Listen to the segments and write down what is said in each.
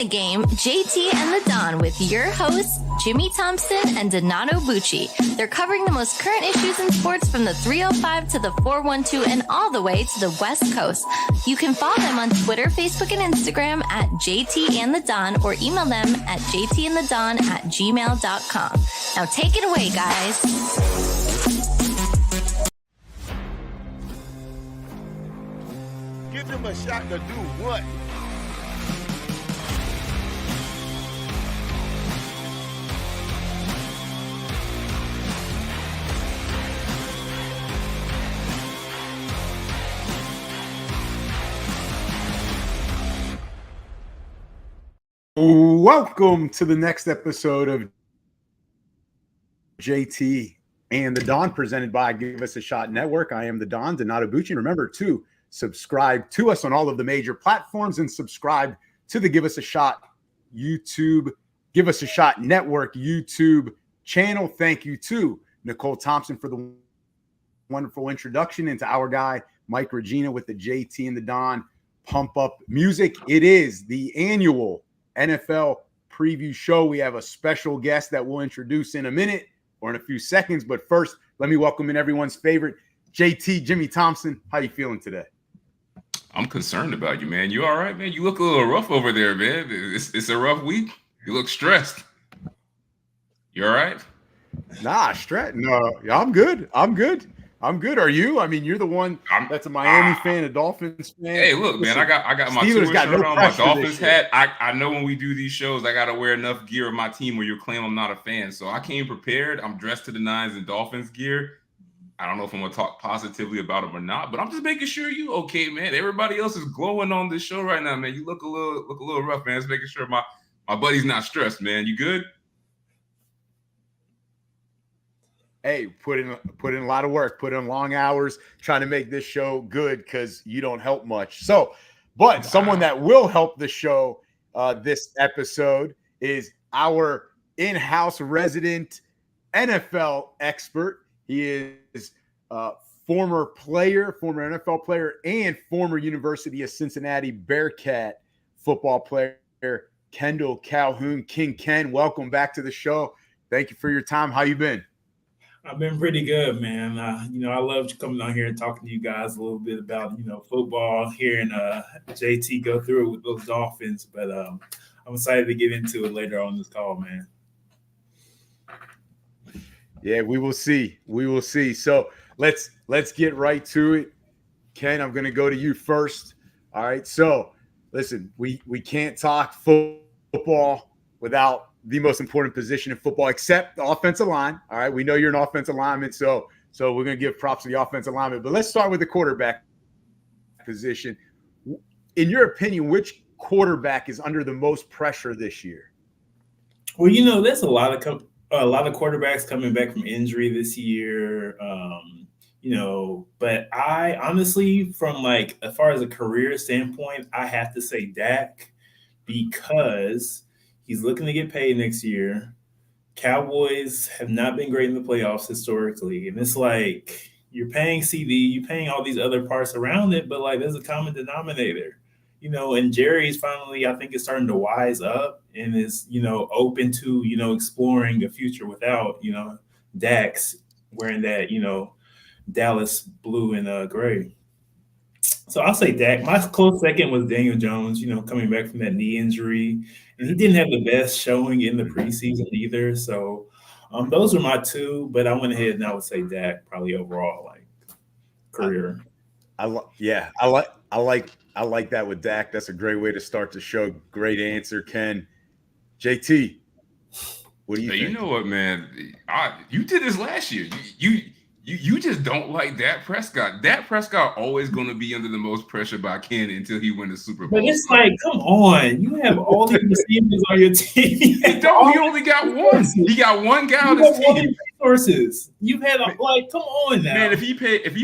The game, JT and the Don with your hosts, Jimmy Thompson and Donato Bucci. They're covering the most current issues in sports from the 305 to the 412 and all the way to the West Coast. You can follow them on Twitter, Facebook, and Instagram at JT and the Don or email them at jtandthedon@gmail.com. Now take it away, guys. Give them a shot to do what? Welcome to the next episode of JT and the Don, presented by Give Us a Shot Network. I am the Don, Donato Bucci. And remember to subscribe to us on all of the major platforms and subscribe to the Give Us a Shot YouTube, Give Us a Shot Network YouTube channel. Thank you to Nicole Thompson for the wonderful introduction, and to our guy, Mike Regina, with the JT and the Don pump up music. It is the annual NFL preview show. We have a special guest that we'll introduce in a minute or in a few seconds. But first, let me welcome in everyone's favorite, JT, Jimmy Thompson. How you feeling today? I'm concerned about you, man. You all right, man? You look a little rough over there, man. It's a rough week. You look stressed. You all right? Nah, stress. No, I'm good. I'm good. Are you? I mean, you're the one that's a Miami fan, a Dolphins fan. Hey, look, man, I got my Steelers shirt on, my Dolphins hat. I know when we do these shows, I got to wear enough gear of my team where you claim I'm not a fan. So I came prepared. I'm dressed to the nines in Dolphins gear. I don't know if I'm going to talk positively about them or not, but I'm just making sure you okay, man. Everybody else is glowing on this show right now, man. You look a little rough, man. Just making sure my buddy's not stressed, man. You good? Hey, put in a lot of work, put in long hours trying to make this show good, because you don't help much. So, but someone that will help the show this episode is our in-house resident NFL expert. He is former NFL player, and former University of Cincinnati Bearcat football player, Kendall Calhoun. King Ken, welcome back to the show. Thank you for your time. How you been? I've been pretty good, man. I love coming on here and talking to you guys a little bit about, football, hearing JT go through it with those Dolphins. But I'm excited to get into it later on this call, man. Yeah, we will see. So let's get right to it. Ken, I'm going to go to you first. All right. So listen, we can't talk football without the most important position in football, except the offensive line. All right. We know you're an offensive lineman, so we're going to give props to the offensive lineman. But let's start with the quarterback position. In your opinion, which quarterback is under the most pressure this year? Well, there's a lot of quarterbacks coming back from injury this year. But I honestly, from as far as a career standpoint, I have to say Dak, because he's looking to get paid next year. Cowboys have not been great in the playoffs historically. And it's like you're paying CD, you're paying all these other parts around it, but there's a common denominator. And Jerry's finally, I think, is starting to wise up and is, open to, exploring a future without, Dax wearing that, Dallas blue and gray. So I'll say Dak. My close second was Daniel Jones, coming back from that knee injury. And he didn't have the best showing in the preseason either. So those are my two, but I went ahead and I would say Dak probably overall, career. I like that with Dak. That's a great way to start the show. Great answer, Ken. JT, what do you think? You know what, man? You did this last year. You just don't like Dak Prescott. Dak Prescott always going to be under the most pressure by Ken until he wins the Super Bowl. But it's come on. You have all these receivers on your team. He only got one. He got one guy on his team. Resources. You've had come on now. Man, if he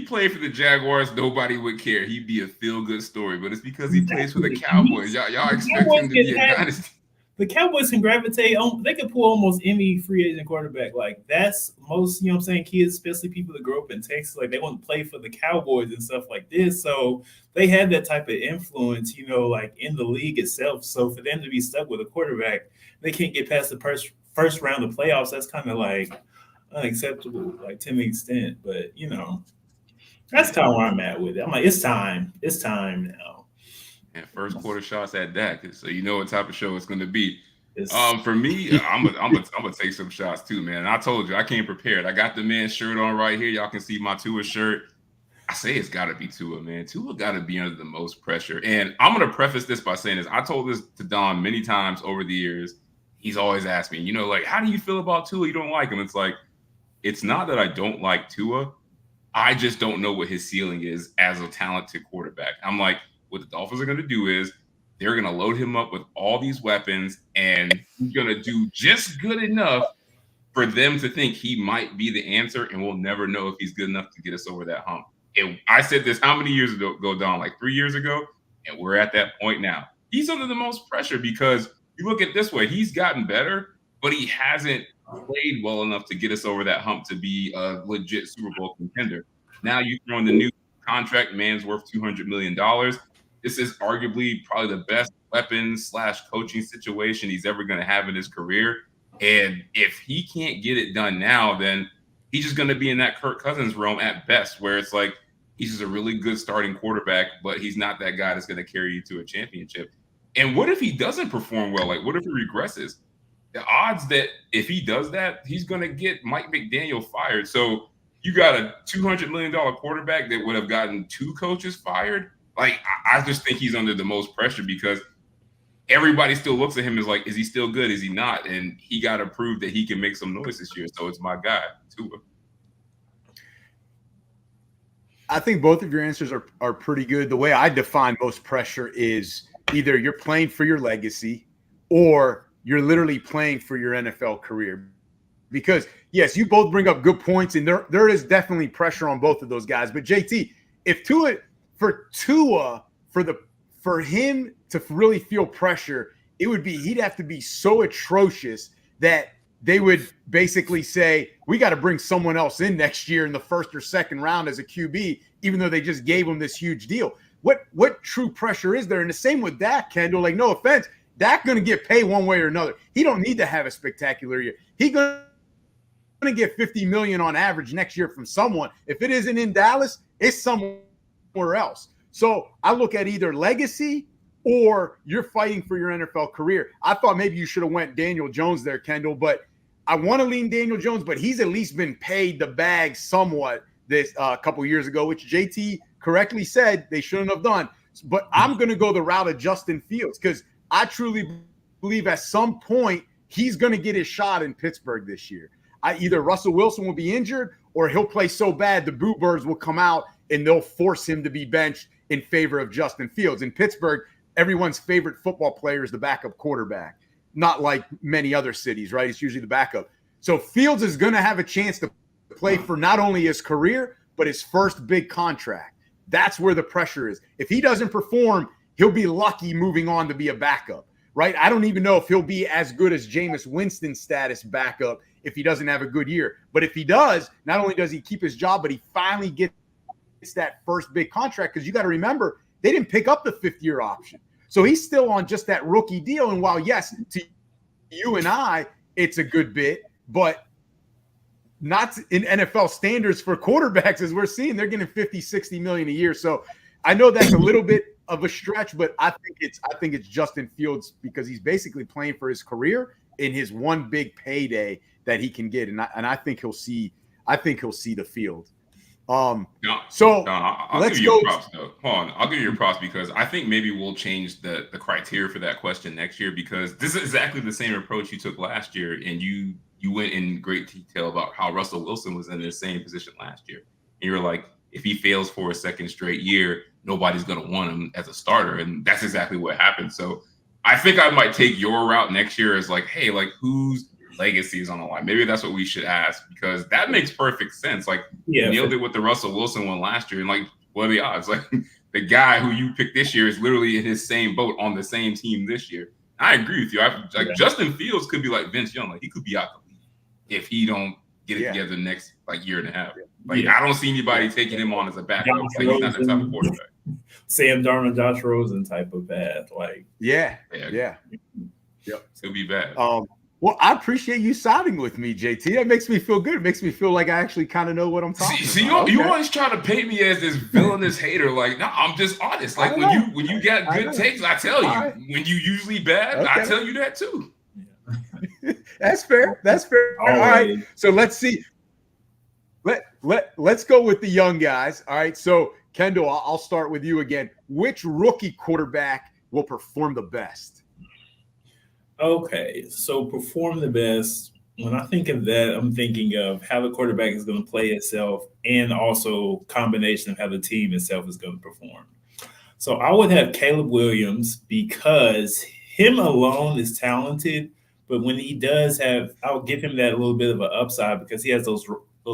played for the Jaguars, nobody would care. He'd be a feel-good story. But it's because he plays for the Cowboys. Y'all expect him to be a dynasty. the Cowboys can gravitate on. They can pull almost any free agent quarterback. Like that's most, you know what I'm saying, kids, especially people that grow up in Texas, like they want to play for the Cowboys and stuff like this. So they have that type of influence, you know, like in the league itself. So for them to be stuck with a quarterback, they can't get past the first round of playoffs. That's kind of like unacceptable, like to an extent. But you know, that's kind of where I'm at with it. I'm like, it's time. It's time now. And first quarter shots at Dak, so you know what type of show it's going to be. It's, For me, I'm gonna take some shots too, man. And I told you I came prepared. I got the man's shirt on right here. Y'all can see my Tua shirt. I say it's got to be Tua, man. Tua got to be under the most pressure. And I'm gonna preface this by saying this. I told this to Don many times over the years. He's always asked me, you know, like, how do you feel about Tua? You don't like him. It's like, it's not that I don't like Tua. I just don't know what his ceiling is as a talented quarterback. I'm like, what the Dolphins are going to do is they're going to load him up with all these weapons, and he's going to do just good enough for them to think he might be the answer, and we'll never know if he's good enough to get us over that hump. And I said this how many years ago, Don? Like 3 years ago, and we're at that point now. He's under the most pressure because you look at it this way, he's gotten better, but he hasn't played well enough to get us over that hump to be a legit Super Bowl contender. Now you throw in the new contract, man's worth $200 million. This is arguably probably the best weapons/coaching situation he's ever going to have in his career. And if he can't get it done now, then he's just going to be in that Kirk Cousins realm at best, where it's like he's just a really good starting quarterback, but he's not that guy that's going to carry you to a championship. And what if he doesn't perform well? Like, what if he regresses? The odds that if he does that, he's going to get Mike McDaniel fired. So you got a $200 million quarterback that would have gotten 2 coaches fired. Like, I just think he's under the most pressure because everybody still looks at him as like, is he still good? Is he not? And he got to prove that he can make some noise this year. So it's my guy, Tua. I think both of your answers are pretty good. The way I define most pressure is either you're playing for your legacy or you're literally playing for your NFL career. Because, yes, you both bring up good points, and there is definitely pressure on both of those guys. But, JT, if for him to really feel pressure, he'd have to be so atrocious that they would basically say, we got to bring someone else in next year in the first or second round as a QB, even though they just gave him this huge deal. What true pressure is there? And the same with Dak, Kendall. Like, no offense, Dak going to get paid one way or another. He don't need to have a spectacular year. He going to get $50 million on average next year from someone. If it isn't in Dallas, it's somewhere else. So I look at either legacy or you're fighting for your NFL career. I thought maybe you should have went Daniel Jones there, Kendall, but I want to lean Daniel Jones, but he's at least been paid the bag somewhat this couple years ago, which JT correctly said they shouldn't have done. But I'm going to go the route of Justin Fields because I truly believe at some point he's going to get his shot in Pittsburgh this year. Either Russell Wilson will be injured or he'll play so bad the Boo Birds will come out and they'll force him to be benched in favor of Justin Fields. In Pittsburgh, everyone's favorite football player is the backup quarterback, not like many other cities, right? It's usually the backup. So Fields is going to have a chance to play for not only his career, but his first big contract. That's where the pressure is. If he doesn't perform, he'll be lucky moving on to be a backup, right? I don't even know if he'll be as good as Jameis Winston status backup if he doesn't have a good year. But if he does, not only does he keep his job, but he finally gets that first big contract, because you got to remember, they didn't pick up the 5th-year option. So he's still on just that rookie deal. And while, yes, to you and I, it's a good bit, but not in NFL standards for quarterbacks, as we're seeing, they're getting 50, 60 million a year. So I know that's a little bit of a stretch, but I think it's Justin Fields because he's basically playing for his career in his one big payday that he can get. And I think he'll see the field. I'll let's give you go. Props though. Hold on, I'll give you your props because I think maybe we'll change the criteria for that question next year, because this is exactly the same approach you took last year, and you went in great detail about how Russell Wilson was in the same position last year. And you're like, if he fails for a second straight year, nobody's going to want him as a starter, and that's exactly what happened. So I think I might take your route next year as like, hey, like whose legacy is on the line? Maybe that's what we should ask, because that makes perfect sense. Like, you nailed it with the Russell Wilson one last year, and like, what are the odds? Like, the guy who you picked this year is literally in his same boat on the same team this year. I agree with you. Justin Fields could be like Vince Young. Like he could be out the league if he don't get it together the next year and a half. Like I don't see anybody taking him on as a backup. Like he's not that type of quarterback. Sam Darnold, Josh Rosen type of bad. Like yeah. Yep. It'll be bad. Well, I appreciate you siding with me, JT. That makes me feel good. It makes me feel like I actually kind of know what I'm talking about. You always try to paint me as this villainous hater. Like, no, I'm just honest. Like when you got good takes, I tell you. Right. When you usually bad, I tell you that too. That's fair. All right. So let's see. Let's go with the young guys. All right. So Kendall, I'll start with you again. Which rookie quarterback will perform the best? Okay, so perform the best. When I think of that, I'm thinking of how the quarterback is going to play itself and also combination of how the team itself is going to perform. So I would have Caleb Williams because him alone is talented, but when he does I'll give him that little bit of an upside because he has those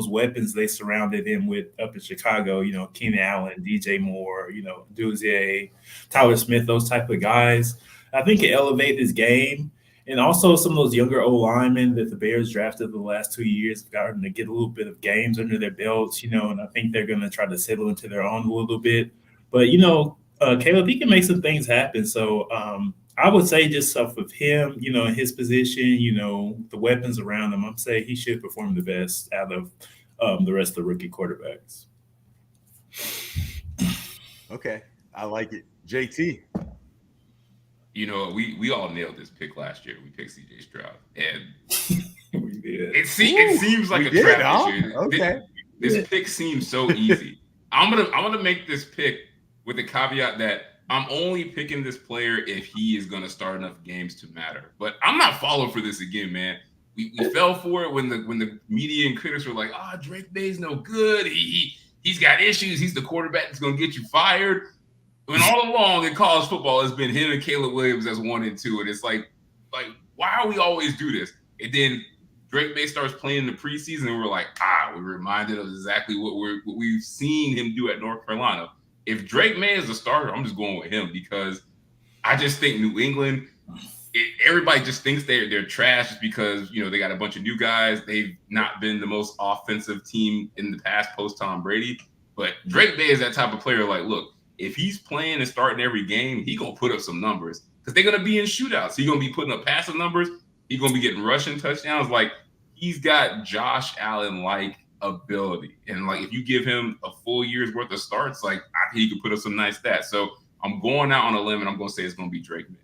weapons they surrounded him with up in Chicago, Keenan Allen, DJ Moore, Duzier, Tyler Smith, those type of guys. I think it elevated his game. And also some of those younger O-linemen that the Bears drafted the last 2 years have gotten to get a little bit of games under their belts, and I think they're going to try to settle into their own a little bit. But, Caleb, he can make some things happen. So I would say just off of him, in his position, the weapons around him, I'm saying he should perform the best out of the rest of the rookie quarterbacks. Okay. I like it. JT. We all nailed this pick last year. We picked CJ Stroud, and we did. It seems like a trap issue. Okay, this pick seems so easy. I'm gonna make this pick with the caveat that I'm only picking this player if he is gonna start enough games to matter. But I'm not falling for this again, man. We fell for it when the media and critics were like, Drake May's no good. He's got issues. He's the quarterback that's gonna get you fired. When all along in college football, it's been him and Caleb Williams as 1 and 2, and it's like, why are we always do this? And then Drake May starts playing in the preseason, and we're like, we're reminded of exactly what we've seen him do at North Carolina. If Drake May is a starter, I'm just going with him because I just think New England, everybody just thinks they're trash just because they got a bunch of new guys. They've not been the most offensive team in the past post Tom Brady, but Drake May is that type of player. Like, look. If he's playing and starting every game, he's going to put up some numbers because they're going to be in shootouts. He's going to be putting up passing numbers. He's going to be getting rushing touchdowns. Like, he's got Josh Allen-like ability. And, if you give him a full year's worth of starts, I think he could put up some nice stats. So, I'm going out on a limb, and I'm going to say it's going to be Drake May.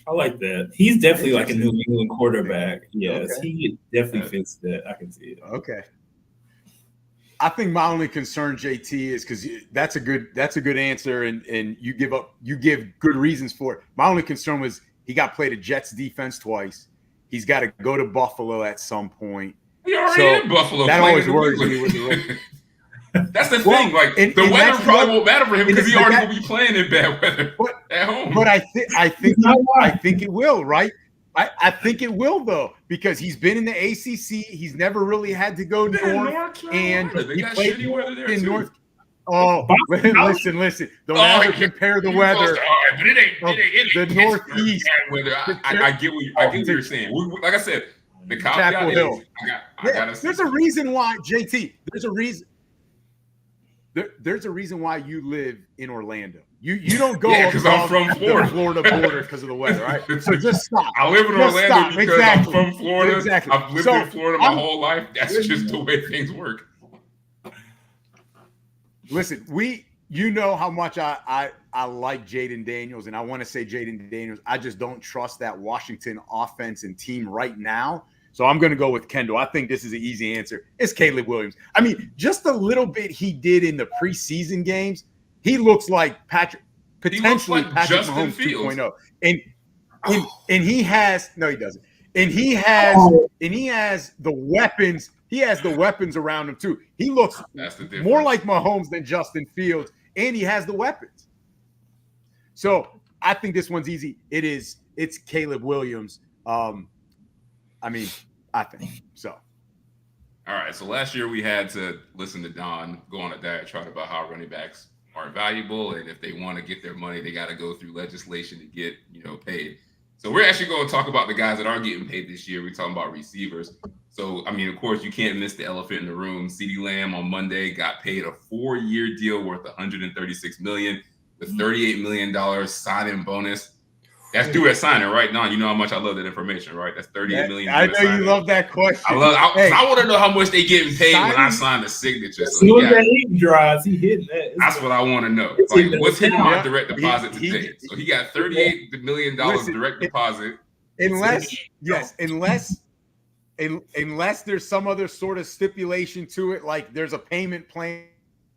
I like that. He's definitely like a New England quarterback. Yes, he definitely fits that. I can see it. Okay. I think my only concern, JT, is because that's a good answer, and you give good reasons for it. My only concern was he got played a Jets defense twice. He's got to go to Buffalo at some point. He already in Buffalo. That always worries me with the That's the thing. The weather probably won't matter for him because he already will be playing in bad weather at home. But I think it will, right? I think it will, though, because he's been in the ACC. He's never really had to go north, and he played in North. Oh, listen! Don't ever compare the weather. But it ain't the Northeast. I get what you're saying. Like I said, the caveat is I gotta. There's a reason why, JT. There's a reason. There's a reason why you live in Orlando. You don't go because I'm from Florida. The Florida border because of the weather, right? So just stop. I live in Orlando because I'm from Florida. Exactly. I've lived in Florida my whole life. That's just the way things work. Listen, you know how much I like Jaden Daniels, and I want to say Jaden Daniels. I just don't trust that Washington offense and team right now. So I'm going to go with Kendall. I think this is an easy answer. It's Caleb Williams. I mean, just a little bit he did in the preseason games. He looks like potentially Patrick Mahomes 2.0. And he has – no, he doesn't. And he has the weapons. He has the weapons around him too. He looks more like Mahomes than Justin Fields, and he has the weapons. So I think this one's easy. It's Caleb Williams. I think so. All right. So last year we had to listen to Don go on a diatribe about how running backs are valuable, and if they want to get their money, they got to go through legislation to get paid. So we're actually going to talk about the guys that are getting paid this year. We're talking about receivers. So, I mean, of course, you can't miss the elephant in the room. CeeDee Lamb on Monday got paid a 4-year deal worth $136 million with $38 million signing bonus. That's due at signing, right? Now, you know how much I love that information, right? That's $38 million. I know you love that question. I want to know how much they getting paid when I sign the signature. As soon as that ink dries, he hitting that. That's what I want to know. Like, what's hitting my direct deposit today? So he got $38 million direct deposit. Unless there's some other sort of stipulation to it, like there's a payment plan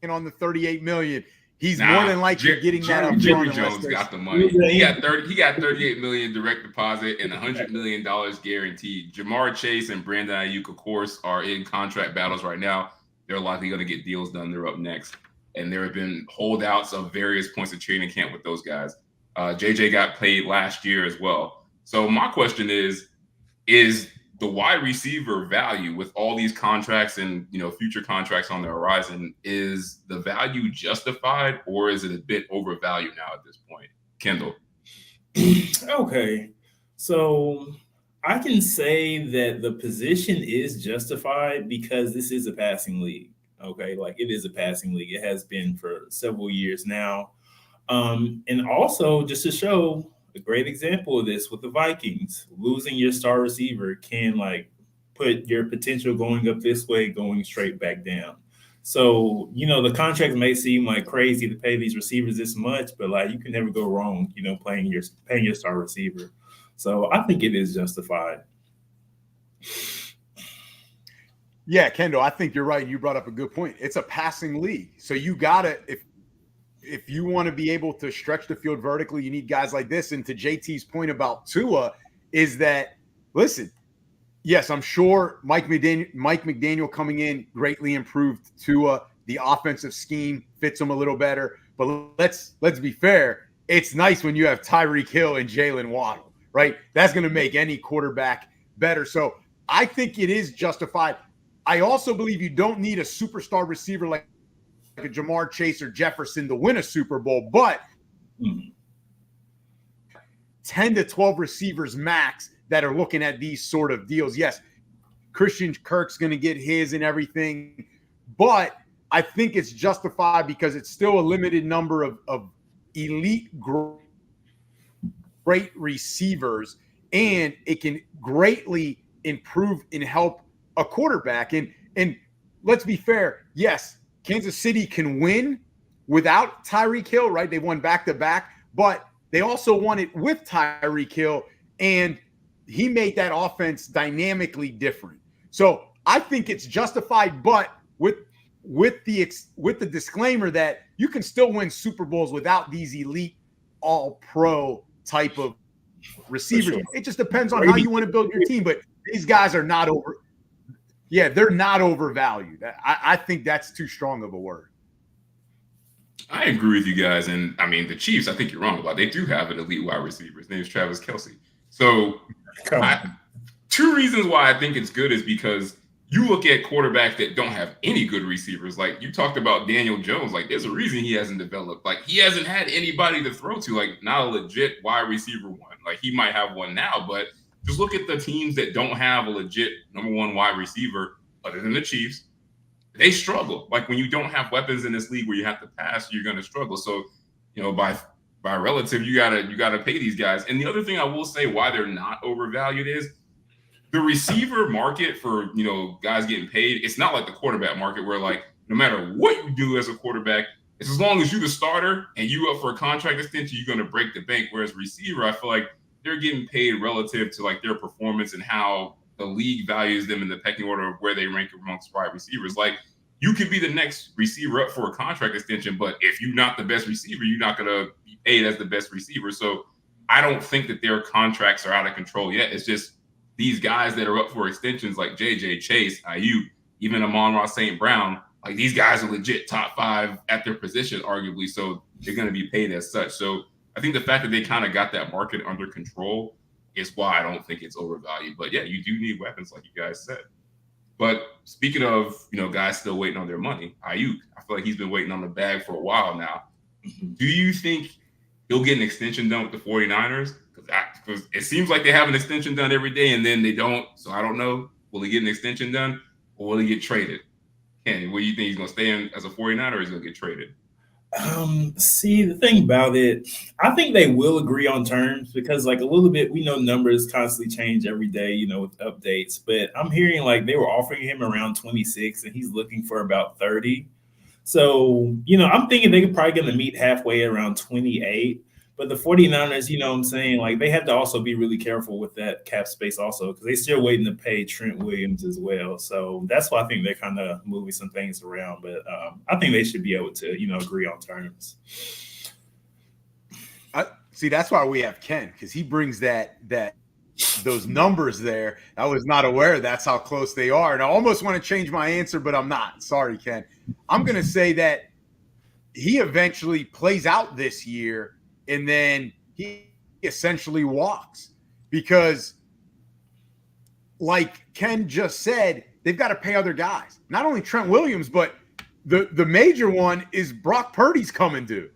on the $38 million. He's more than likely getting that up. Jerry Jones got the money. He got $38 million direct deposit and $100 million guaranteed. Jamar Chase and Brandon Ayuk, of course, are in contract battles right now. They're likely going to get deals done. They're up next. And there have been holdouts of various points of training camp with those guys. JJ got paid last year as well. So my question is the wide receiver value with all these contracts and, you know, future contracts on the horizon, is the value justified or is it a bit overvalued now at this point? Kendall. Okay. So I can say that the position is justified because this is a passing league. Okay. Like, it is a passing league. It has been for several years now. And also, just to show a great example of this with the Vikings, losing your star receiver can like put your potential going up this way, going straight back down. So, you know, the contracts may seem like crazy to pay these receivers this much, but like, you can never go wrong, you know, paying your star receiver. So I think it is justified. Yeah, Kendall, I think you're right. You brought up a good point. It's a passing league. So you gotta, if you want to be able to stretch the field vertically, you need guys like this. And to JT's point about Tua is that, listen, yes, I'm sure Mike McDaniel coming in greatly improved Tua. The offensive scheme fits him a little better. But let's be fair. It's nice when you have Tyreek Hill and Jalen Waddle, right? That's going to make any quarterback better. So I think it is justified. I also believe you don't need a superstar receiver like a Jamar Chase or Jefferson to win a Super Bowl, but 10 to 12 receivers max that are looking at these sort of deals. Yes, Christian Kirk's going to get his and everything, but I think it's justified because it's still a limited number of elite great receivers, and it can greatly improve and help a quarterback. And let's be fair, yes, Kansas City can win without Tyreek Hill, right? They won back-to-back, but they also won it with Tyreek Hill, and he made that offense dynamically different. So I think it's justified, but with the disclaimer that you can still win Super Bowls without these elite all-pro type of receivers. Sure. It just depends on how you want to build your team, but these guys are not over. Yeah, they're not overvalued. I think that's too strong of a word. I agree with you guys. And I mean, the Chiefs, I think you're wrong about. They do have an elite wide receiver. His name is Travis Kelce. So two reasons why I think it's good is because you look at quarterbacks that don't have any good receivers. Like you talked about Daniel Jones. Like there's a reason he hasn't developed. Like he hasn't had anybody to throw to. Like not a legit wide receiver one. Like he might have one now, but just look at the teams that don't have a legit number one wide receiver other than the Chiefs. They struggle. Like when you don't have weapons in this league where you have to pass, you're going to struggle. So, you know, by relative, you gotta pay these guys. And the other thing I will say why they're not overvalued is the receiver market for, you know, guys getting paid. It's not like the quarterback market where like no matter what you do as a quarterback, it's as long as you're the starter and you up for a contract extension, you're going to break the bank. Whereas receiver, I feel like they're getting paid relative to like their performance and how the league values them in the pecking order of where they rank amongst wide receivers. Like you could be the next receiver up for a contract extension, but if you're not the best receiver, you're not going to be paid as the best receiver. So I don't think that their contracts are out of control yet. It's just these guys that are up for extensions like JJ, Chase, Ayuk, even Amon-Ra St. Brown, like these guys are legit top 5 at their position, arguably. So they're going to be paid as such. So I think the fact that they kind of got that market under control is why I don't think it's overvalued. But yeah, you do need weapons, like you guys said. But speaking of, you know, guys still waiting on their money, Ayuk, I feel like he's been waiting on the bag for a while now. Do you think he'll get an extension done with the 49ers? Because Because it seems like they have an extension done every day, and then they don't. So I don't know. Will he get an extension done, or will he get traded? Kenny, what do you think? He's going to stay in as a 49er, or is he going to get traded? See, the thing about it, I think they will agree on terms because, like, a little bit, we know numbers constantly change every day, you know, with updates. But I'm hearing like they were offering him around 26, and he's looking for about 30. So, you know, I'm thinking they're probably going to meet halfway around 28. But the 49ers, you know what I'm saying, like they have to also be really careful with that cap space also because they're still waiting to pay Trent Williams as well. So that's why I think they're kind of moving some things around. But I think they should be able to, you know, agree on terms. See, that's why we have Ken, because he brings those numbers there. I was not aware that's how close they are. And I almost want to change my answer, but I'm not. Sorry, Ken. I'm going to say that he eventually plays out this year. And then he essentially walks because, like Ken just said, they've got to pay other guys. Not only Trent Williams, but the major one is Brock Purdy's coming due.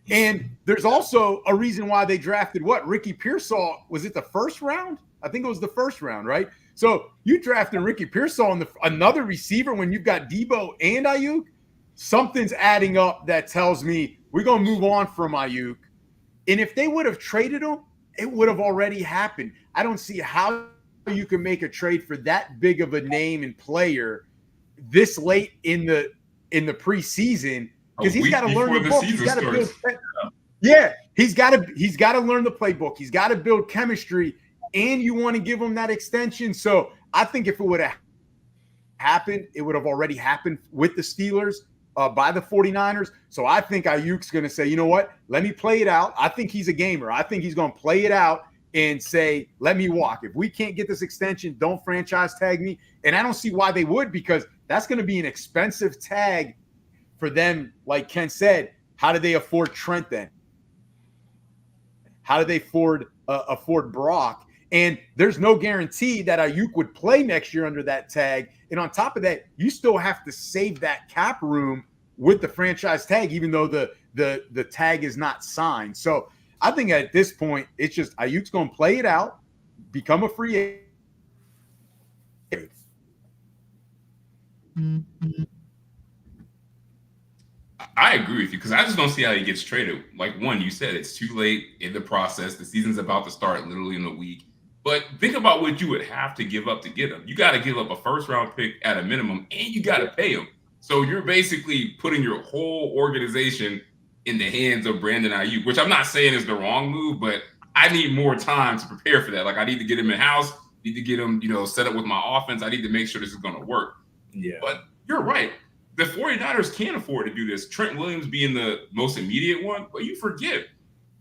And there's also a reason why they drafted Ricky Pearsall. Was it the first round? I think it was the first round, right? So you drafted Ricky Pearsall and another receiver when you've got Debo and Ayuk. Something's adding up that tells me we're going to move on from Ayuk. And if they would have traded him, it would have already happened. I don't see how you can make a trade for that big of a name and player this late in the preseason because he's got to learn the book. He's got to build. Yeah, he's got to learn the playbook. He's got to build chemistry, and you want to give him that extension. So I think if it would have happened, it would have already happened with the Steelers. By the 49ers. So I think Ayuk's going to say, you know what? Let me play it out. I think he's a gamer. I think he's going to play it out and say, let me walk. If we can't get this extension, don't franchise tag me. And I don't see why they would because that's going to be an expensive tag for them. Like Ken said, how do they afford Trent then? How do they afford Brock? And there's no guarantee that Ayuk would play next year under that tag. And on top of that, you still have to save that cap room with the franchise tag, even though the tag is not signed. So I think at this point, it's just Ayuk's going to play it out, become a free agent. I agree with you because I just don't see how he gets traded. Like one, you said it's too late in the process. The season's about to start literally in a week. But think about what you would have to give up to get him. You got to give up a first-round pick at a minimum, and you got to pay him. So you're basically putting your whole organization in the hands of Brandon Ayuk, which I'm not saying is the wrong move, but I need more time to prepare for that. Like I need to get him in-house, need to get him, set up with my offense. I need to make sure this is going to work. Yeah. But you're right. The 49ers can't afford to do this. Trent Williams being the most immediate one, but you forget.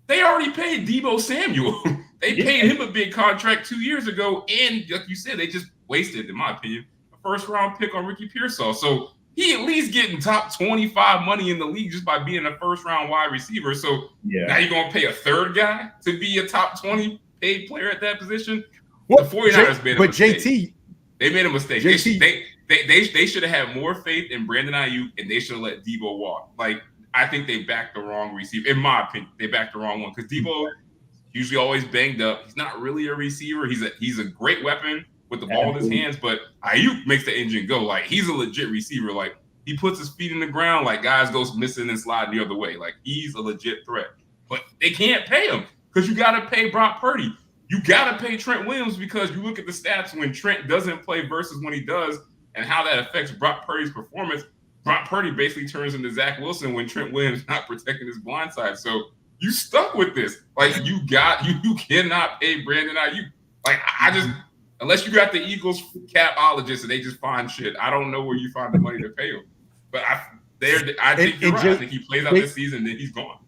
They already paid Debo Samuel. They paid him a big contract 2 years ago. And like you said, they just wasted, in my opinion, a first-round pick on Ricky Pearsall. So he at least getting top 25 money in the league just by being a first-round wide receiver. So now you're going to pay a third guy to be a top 20 paid player at that position? Well, the 49ers made a mistake. JT. They made a mistake. They should have had more faith in Brandon Ayuk, and they should have let Debo walk. Like, I think they backed the wrong receiver. In my opinion, they backed the wrong one because Debo usually always banged up. He's not really a receiver. He's a great weapon with the ball in his hands, but Ayuk makes the engine go. Like, he's a legit receiver. Like, he puts his feet in the ground, like guys go missing and slide the other way. Like, he's a legit threat. But they can't pay him because you got to pay Brock Purdy. You got to pay Trent Williams because you look at the stats when Trent doesn't play versus when he does and how that affects Brock Purdy's performance. Brock Purdy basically turns into Zach Wilson when Trent Williams not protecting his blind side. So you stuck with this. Like, you cannot pay Brandon Ayuk. Like, I just, unless you got the Eagles capologist and they just find shit, I don't know where you find the money to pay him. But I think you're right. I think he plays out this season, then he's gone.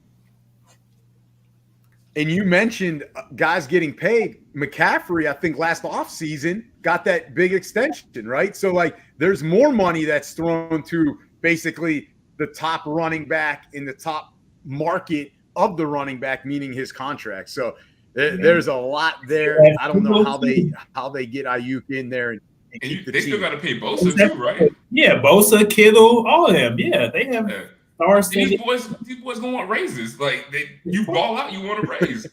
And you mentioned guys getting paid. McCaffrey, I think last offseason, got that big extension, right? So, like, there's more money that's thrown to basically the top running back in the top market of the running back, meaning his contract. So there's a lot there. I don't know how they get Ayuk in there and keep the they team. Still got to pay Bosa too, right? Yeah, Bosa, Kittle, all of them. Yeah, they have stars. These boys gonna want raises. Like, you ball out, you want a raise.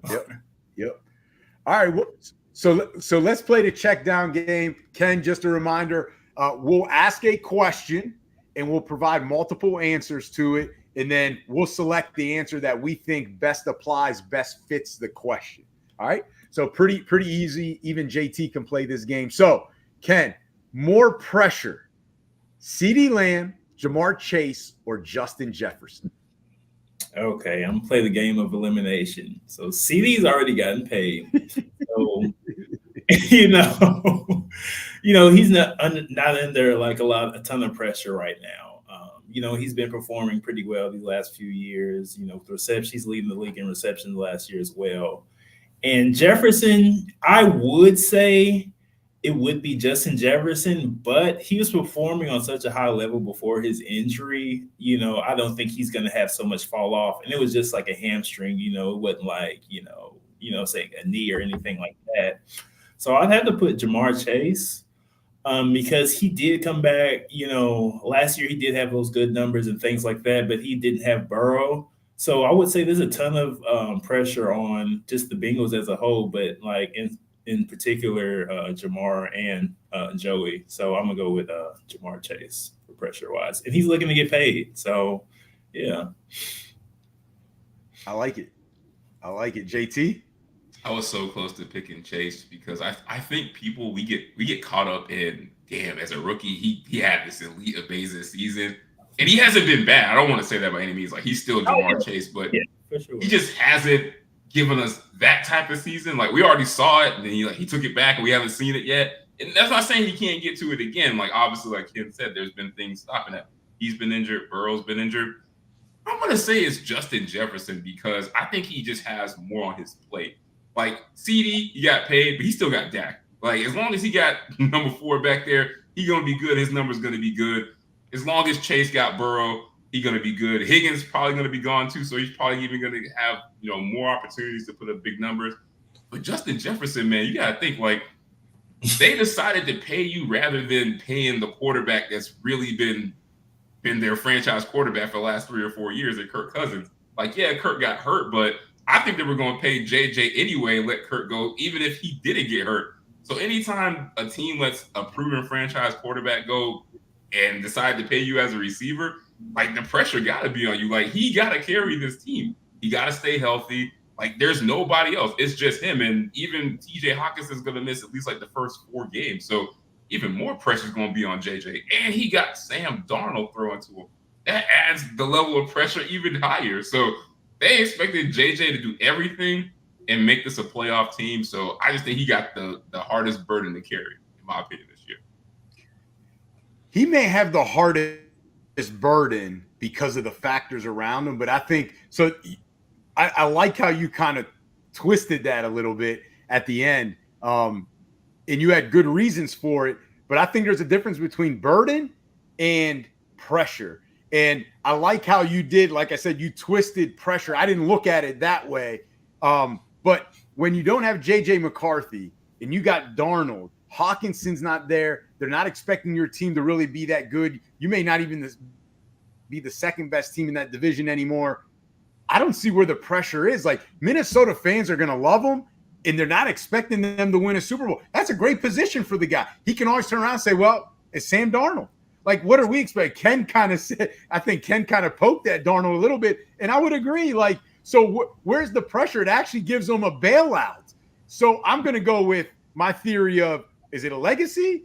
Yep. All right. Well, so let's play the check down game. Ken, just a reminder, we'll ask a question and we'll provide multiple answers to it. And then we'll select the answer that we think best applies, best fits the question. All right. So pretty easy. Even JT can play this game. So Ken, more pressure, CeeDee Lamb, Jamar Chase, or Justin Jefferson? Okay, I'm gonna play the game of elimination. So CD's already gotten paid. So he's not under like a ton of pressure right now. He's been performing pretty well these last few years. With reception, he's leading the league in receptions last year as well. And Jefferson, I would say it would be Justin Jefferson, but he was performing on such a high level before his injury. I don't think he's going to have so much fall off. And it was just like a hamstring, it wasn't like, say a knee or anything like that. So I'd have to put Jamar Chase because he did come back, last year he did have those good numbers and things like that, but he didn't have Burrow. So I would say there's a ton of pressure on just the Bengals as a whole, but like in particular, Jamar and Joey. So I'm going to go with Jamar Chase for pressure-wise. And he's looking to get paid. So, yeah. I like it. JT? I was so close to picking Chase because I think we get caught up in, damn, as a rookie, he had this elite amazing season. And he hasn't been bad. I don't want to say that by any means. Like, he's still Jamar Chase, but for sure. He just hasn't given us that type of season. Like, we already saw it, and then he took it back, and we haven't seen it yet. And that's not saying he can't get to it again. Like, obviously, like Ken said, there's been things stopping that. He's been injured. Burrow's been injured. I'm going to say it's Justin Jefferson because I think he just has more on his plate. Like, CD, he got paid, but he still got Dak. Like, as long as he got number 4 back there, he's going to be good. His number's going to be good. As long as Chase got Burrow, he's going to be good. Higgins probably going to be gone too, so he's probably even going to have more opportunities to put up big numbers. But Justin Jefferson, man, you got to think like they decided to pay you rather than paying the quarterback that's really been their franchise quarterback for the last 3 or 4 years at Kirk Cousins. Like, yeah, Kirk got hurt, but I think they were going to pay JJ anyway and let Kirk go, even if he didn't get hurt. So anytime a team lets a proven franchise quarterback go and decide to pay you as a receiver, like the pressure got to be on you. Like he got to carry this team. He got to stay healthy. Like there's nobody else. It's just him. And even TJ Hawkins is going to miss at least like the first 4 games. So even more pressure is going to be on JJ. And he got Sam Darnold thrown to him. That adds the level of pressure even higher. So they expected JJ to do everything and make this a playoff team. So I just think he got the hardest burden to carry, in my opinion, this year. He may have the hardest burden because of the factors around him, but I think so. I like how you kind of twisted that a little bit at the end, and you had good reasons for it. But I think there's a difference between burden and pressure, and I like how you did. Like I said, you twisted pressure. I didn't look at it that way, but when you don't have JJ McCarthy and you got Darnold, Hawkinson's not there. They're not expecting your team to really be that good. You may not even be the second best team in that division anymore. I don't see where the pressure is. Like Minnesota fans are going to love him, and they're not expecting them to win a Super Bowl. That's a great position for the guy. He can always turn around and say, well, it's Sam Darnold. Like, what are we expecting? Ken kind of said, I think Ken kind of poked at Darnold a little bit, and I would agree. Like, so where's the pressure? It actually gives them a bailout. So I'm going to go with my theory of, is it a legacy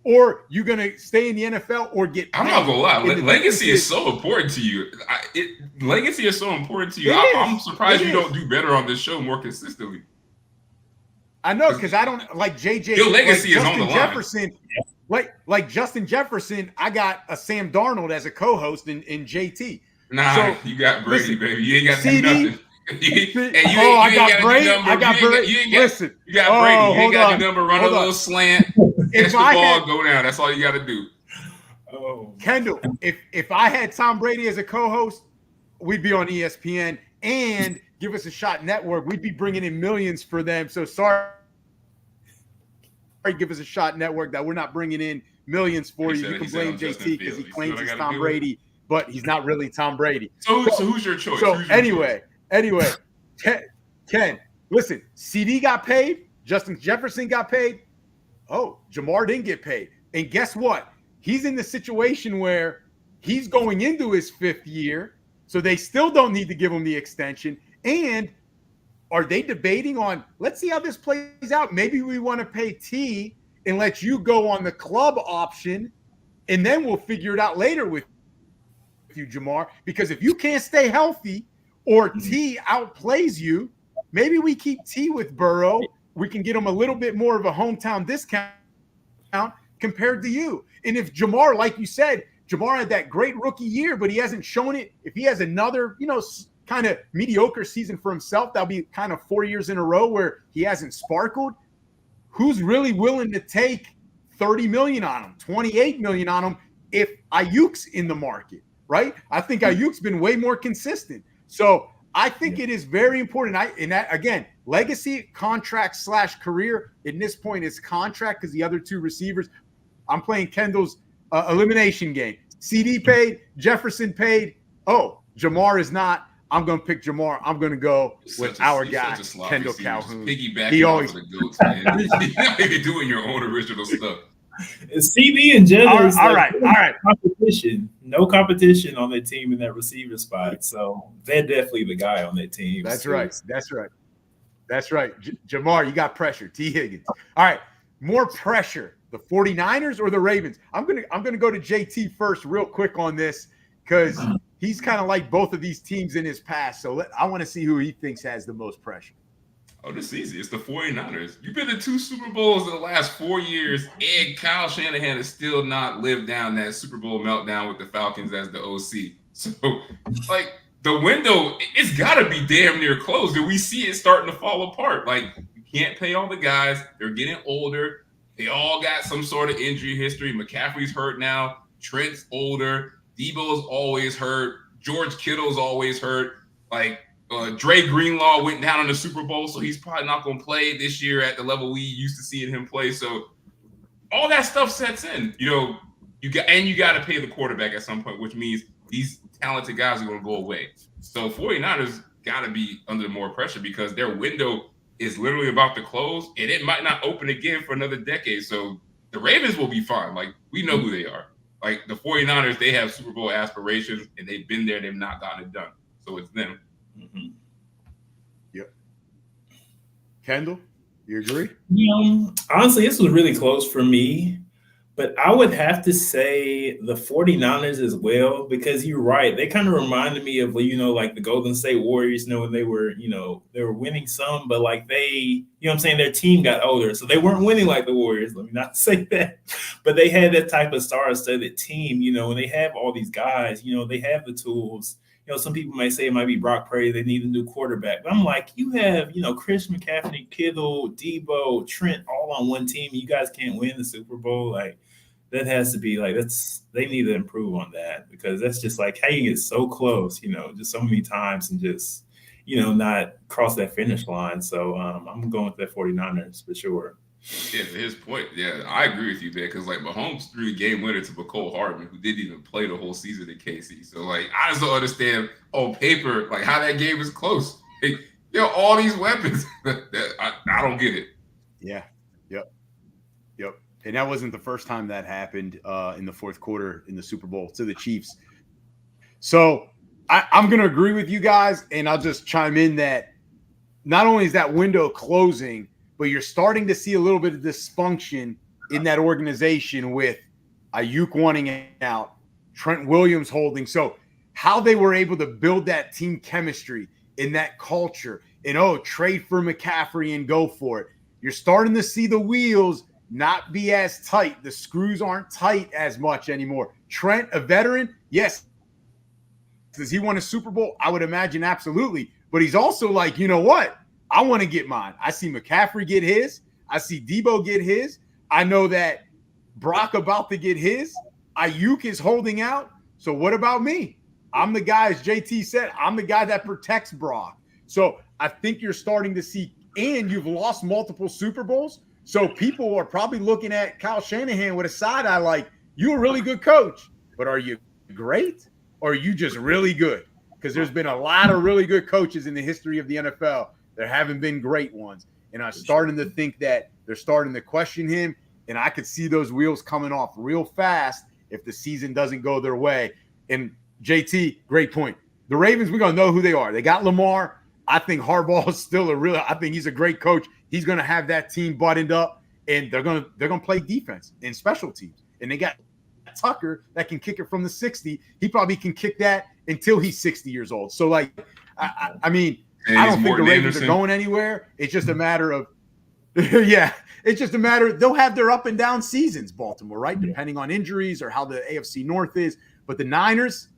or you going to stay in the NFL or get paid? I'm not going to lie. Legacy is so important to you. Legacy is so important to you. I'm surprised you don't do better on this show more consistently. I know, because I don't like JJ. Your legacy is on the Jefferson, line. Like Justin Jefferson, I got a Sam Darnold as a co-host in JT. Nah, so, you got Brady, baby. You ain't got to do nothing. I got Brady. Listen, you got Brady. You ain't got your number. Run a little slant. Catch the ball, go down. That's all you got to do. Oh, Kendall, if I had Tom Brady as a co-host, we'd be on ESPN and Give Us a Shot Network. We'd be bringing in millions for them. So sorry, Give Us a Shot Network, that we're not bringing in millions for you. You can blame JT because he claims he's Tom Brady, but he's not really Tom Brady. So who's your choice? So anyway, Ken, listen, CD got paid. Justin Jefferson got paid. Oh, Jamar didn't get paid. And guess what? He's in the situation where he's going into his 5th year, so they still don't need to give him the extension. And are they debating on, let's see how this plays out. Maybe we want to pay T and let you go on the club option, and then we'll figure it out later with you, Jamar. Because if you can't stay healthy or T outplays you, maybe we keep T with Burrow. We can get him a little bit more of a hometown discount compared to you. And if Jamar, like you said, Jamar had that great rookie year, but he hasn't shown it. If he has another, kind of mediocre season for himself, that'll be kind of 4 years in a row where he hasn't sparkled. Who's really willing to take $30 million on him, $28 million on him if Ayuk's in the market, right? I think Ayuk's been way more consistent. So I think it is very important. Again, legacy, contract / career. In this point, it's contract because the other 2 receivers, I'm playing Kendall's elimination game. CD paid, Jefferson paid. Oh, Jamar is not. I'm going to pick Jamar. I'm going to go with our guy, Kendall Calhoun. He always the goats, man. You're doing your own original stuff. CB and Jetta all right. Competition. No competition on their team in that receiver spot. So they're definitely the guy on their team. That's right. Jamar, you got pressure. T. Higgins. All right. More pressure. The 49ers or the Ravens? I'm gonna go to JT first real quick on this because he's kind of like both of these teams in his past. So I want to see who he thinks has the most pressure. Oh, this is easy. It's the 49ers. You've been to 2 Super Bowls in the last 4 years, and Kyle Shanahan has still not lived down that Super Bowl meltdown with the Falcons as the OC. So, like, the window, it's got to be damn near closed, and we see it starting to fall apart. Like, you can't pay all the guys. They're getting older. They all got some sort of injury history. McCaffrey's hurt now. Trent's older. Debo's always hurt. George Kittle's always hurt. Like, Dre Greenlaw went down in the Super Bowl, so he's probably not going to play this year at the level we used to seeing him play. So all that stuff sets in. You got to pay the quarterback at some point, which means these talented guys are going to go away. So 49ers got to be under more pressure because their window is literally about to close, and it might not open again for another decade. So the Ravens will be fine. Like, we know who they are. Like, the 49ers, they have Super Bowl aspirations, and they've been there. They've not gotten it done. So it's them. Mm-hmm. Yep. Kendall, you agree? Honestly, this was really close for me, but I would have to say the 49ers as well, because you're right. They kind of reminded me of, like the Golden State Warriors, when they were, they were winning some, but like they, what I'm saying, their team got older. So they weren't winning like the Warriors. Let me not say that, but they had that type of star-studded team, when they have all these guys, they have the tools. Some people might say it might be Brock Purdy. They need a new quarterback. But I'm like, you have, Chris McCaffrey, Kittle, Debo, Trent, all on one team. You guys can't win the Super Bowl. Like, that has to be they need to improve on that, because that's just like how you get so close, just so many times and just, not cross that finish line. So I'm going with that 49ers for sure. Yeah, to his point, yeah, I agree with you, man, because, like, Mahomes threw the game winner to McCole Hardman, who didn't even play the whole season at KC. So, like, I just don't understand on paper, like, how that game is close. Like, all these weapons. I don't get it. Yeah. Yep. And that wasn't the first time that happened in the fourth quarter in the Super Bowl to the Chiefs. So I'm going to agree with you guys, and I'll just chime in that not only is that window closing, but you're starting to see a little bit of dysfunction in that organization with Ayuk wanting out, Trent Williams holding. So how they were able to build that team chemistry in that culture and, trade for McCaffrey and go for it. You're starting to see the wheels not be as tight. The screws aren't tight as much anymore. Trent, a veteran, yes. Does he want a Super Bowl? I would imagine absolutely. But he's also like, you know what? I want to get mine. I see McCaffrey get his. I see Debo get his. I know that Brock about to get his. Ayuk is holding out. So what about me? I'm the guy, as JT said, I'm the guy that protects Brock. So I think you're starting to see, and you've lost multiple Super Bowls. So people are probably looking at Kyle Shanahan with a side eye like, you're a really good coach, but are you great or are you just really good? Because there's been a lot of really good coaches in the history of the NFL. There haven't been great ones. And I'm starting to think that they're starting to question him. And I could see those wheels coming off real fast if the season doesn't go their way. And JT, great point. The Ravens, we're going to know who they are. They got Lamar. I think Harbaugh is still I think he's a great coach. He's going to have that team buttoned up, and they're going to play defense and special teams. And they got Tucker that can kick it from the 60. He probably can kick that until he's 60 years old. So, like, I mean, I don't think the Ravens are going anywhere. It's just a matter of, it's just a matter. They'll have their up and down seasons, Baltimore, right? Depending on injuries or how the AFC North is. But the Niners,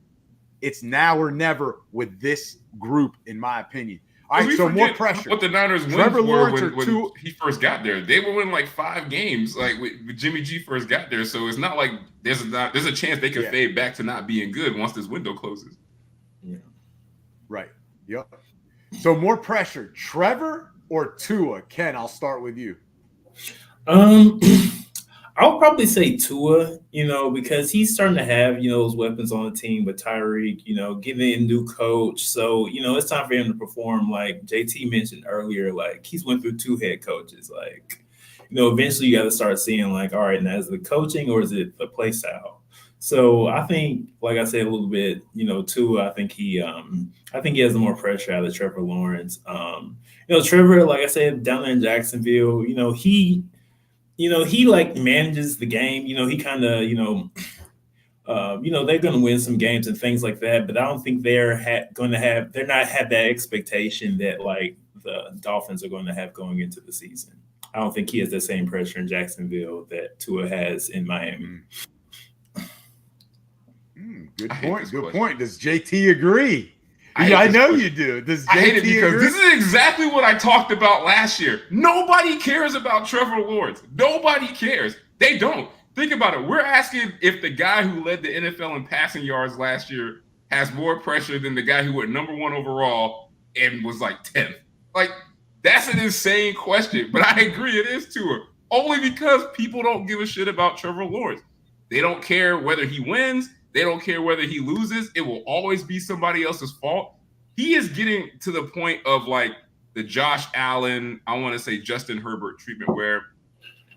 it's now or never with this group, in my opinion. All right, so more pressure. What the Niners went for when he first got there. They were winning like 5 games, like when Jimmy G first got there. So it's not like there's a chance they could fade back to not being good once this window closes. Yeah. Right. Yep. So more pressure, Trevor or Tua? Ken, I'll start with you. I'll probably say Tua, because he's starting to have, those weapons on the team with Tyreek, getting a new coach. So, it's time for him to perform. Like JT mentioned earlier, like he's went through 2 head coaches. Like, eventually you got to start seeing like, all right, now is it the coaching or is it the play style? So I think, like I said a little bit, Tua, I think he has more pressure out of Trevor Lawrence. Trevor, like I said, down there in Jacksonville, he like manages the game. He kind of, they're going to win some games and things like that. But I don't think they're not have that expectation that like the Dolphins are going to have going into the season. I don't think he has the same pressure in Jacksonville that Tua has in Miami. Good point. Good point. Does JT agree? I know you do. Does JT I hate it because agree? This is exactly what I talked about last year. Nobody cares about Trevor Lawrence. Nobody cares. They don't. Think about it. We're asking if the guy who led the NFL in passing yards last year has more pressure than the guy who went number 1 overall and was like 10th. Like, that's an insane question. But I agree it is Tua. Only because people don't give a shit about Trevor Lawrence. They don't care whether he wins. They don't care whether he loses. It will always be somebody else's fault. He is getting to the point of like the Josh Allen, I want to say Justin Herbert treatment, where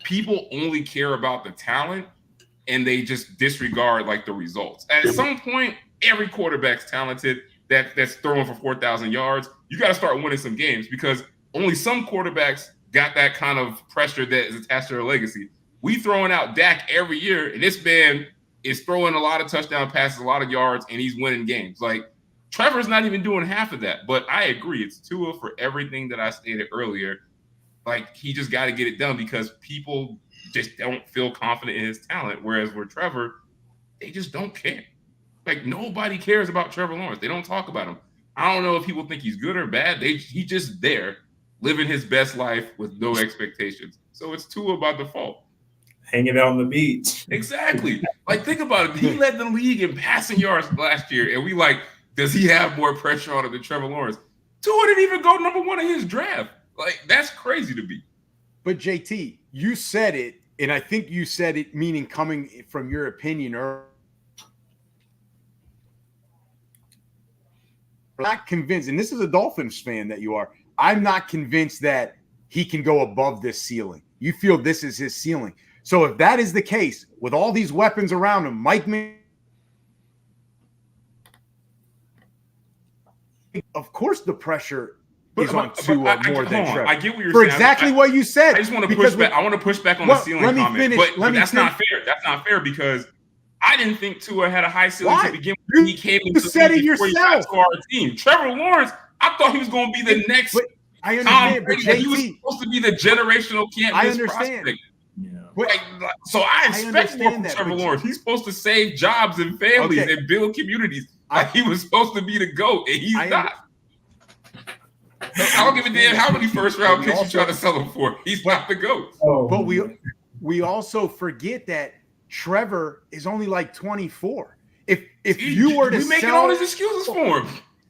people only care about the talent and they just disregard like the results. At some point, every quarterback's talented that's throwing for 4,000 yards. You got to start winning some games because only some quarterbacks got that kind of pressure that is attached to their legacy. We throwing out Dak every year, and this man is throwing a lot of touchdown passes, a lot of yards, and he's winning games. Like, Trevor's not even doing half of that. But I agree. It's Tua for everything that I stated earlier. Like, he just got to get it done because people just don't feel confident in his talent. Whereas with Trevor, they just don't care. Like, nobody cares about Trevor Lawrence. They don't talk about him. I don't know if people think he's good or bad. He's just there, living his best life with no expectations. So it's Tua by default. Hanging out on the beach. Exactly. Like, think about it. He led the league in passing yards last year, and we like, does he have more pressure on him than Trevor Lawrence? Tua didn't even go number 1 in his draft. Like, that's crazy to me. But JT, you said it, and I think you said it meaning coming from your opinion earlier. I'm not convinced, and this is a Dolphins fan that you are, I'm not convinced that he can go above this ceiling. You feel this is his ceiling. So if that is the case, with all these weapons around him, of course the pressure is on Tua more than Trevor. I get what you're saying. For exactly what you said. I just want to push back. I want to push back on the ceiling comment. But that's not fair. That's not fair because I didn't think Tua had a high ceiling to begin with. He came into the league before he got to our team. Trevor Lawrence, I thought he was going to be the next I understand, but JT, he was supposed to be the generational can't miss prospect. Yeah. So I expect more from Trevor Lawrence. He's supposed to save jobs and families and build communities. He was supposed to be the GOAT, and he's not. I don't give a damn how many first-round picks you try to sell him for. He's not the GOAT. But we also forget that Trevor is only like 24. If you were to sell, making all these excuses for him.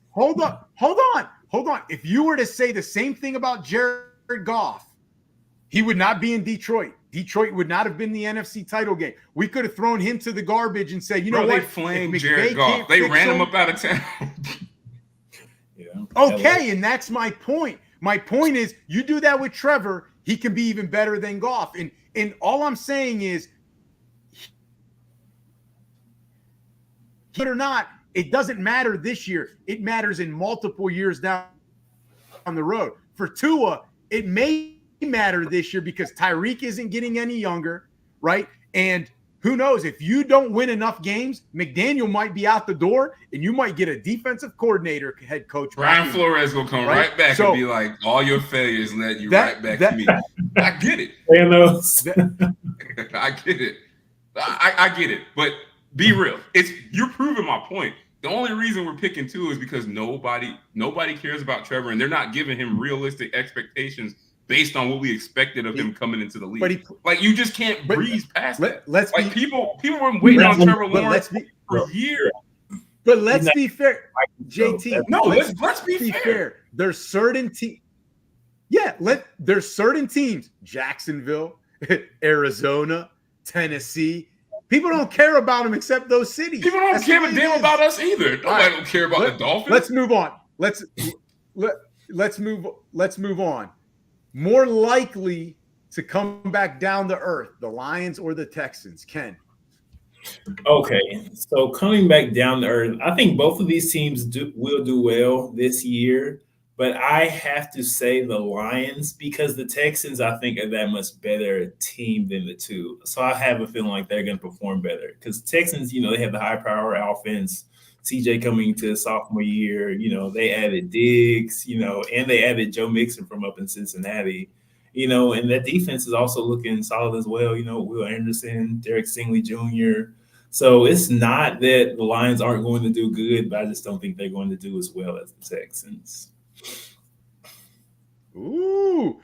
Hold on. If you were to say the same thing about Jared Goff, he would not be in Detroit. Detroit would not have been the NFC title game. We could have thrown him to the garbage and said, you know what? They flamed Jared Goff. They ran him up out of town. Okay, and that's my point. My point is, you do that with Trevor, he can be even better than Goff. And all I'm saying is, or not, it doesn't matter this year. It matters in multiple years down the road. For Tua, it may matter this year because Tyreek isn't getting any younger, right? And who knows, if you don't win enough games, McDaniel might be out the door and you might get a defensive coordinator, head coach. Brian Flores will come right back and be like, all your failures led you right back to me. I get it. I get it. I get it. But be real. You're proving my point. The only reason we're picking Tua is because nobody cares about Trevor, and they're not giving him realistic expectations based on what we expected of him coming into the league. You just can't breeze past that. People were waiting on Trevor Lawrence for years. But let's be fair, JT. No, let's be fair. There's certain teams. Yeah, there's certain teams. Jacksonville, Arizona, Tennessee. People don't care about them except those cities. People don't care a damn about us either. Nobody don't care about the Dolphins. Let's move on. Let's move on. More likely to come back down to earth, the Lions or the Texans? Ken. Okay, so coming back down to earth, I think both of these teams will do well this year, but I have to say the Lions because the Texans, I think, are that much better team than the two. So I have a feeling like they're going to perform better because Texans, they have the high-power offense. CJ coming to sophomore year, they added Diggs, and they added Joe Mixon from up in Cincinnati, and that defense is also looking solid as well. Will Anderson, Derek Stingley Jr. So it's not that the Lions aren't going to do good, but I just don't think they're going to do as well as the Texans. Ooh,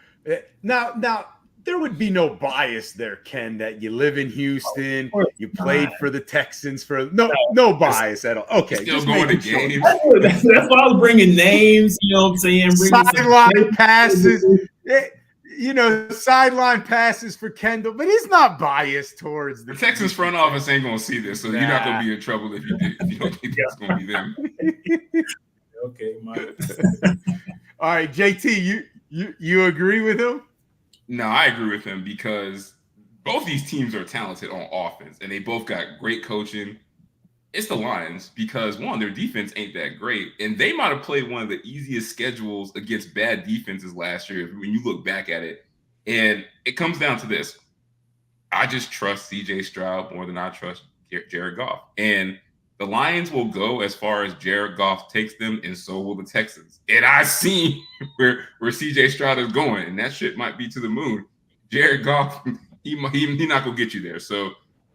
now there would be no bias there, Ken, that you live in Houston, you played for the Texans no bias at all. Okay, still going to games. That's why I was bringing names. You know what I'm saying? Sideline passes. Sideline passes for Kendall, but he's not biased towards the Texans front office. Ain't gonna see this, so you're not gonna be in trouble if you don't think it's gonna be them. Okay, Mike. All right, JT, you agree with him? No, I agree with him because both these teams are talented on offense, and they both got great coaching. It's the Lions because, one, their defense ain't that great, and they might have played one of the easiest schedules against bad defenses last year when you look back at it. And it comes down to this. I just trust C.J. Stroud more than I trust Jared Goff. And the Lions will go as far as Jared Goff takes them, and so will the Texans. And I see where C.J. Stroud is going, and that shit might be to the moon. Jared Goff, he not going to get you there. So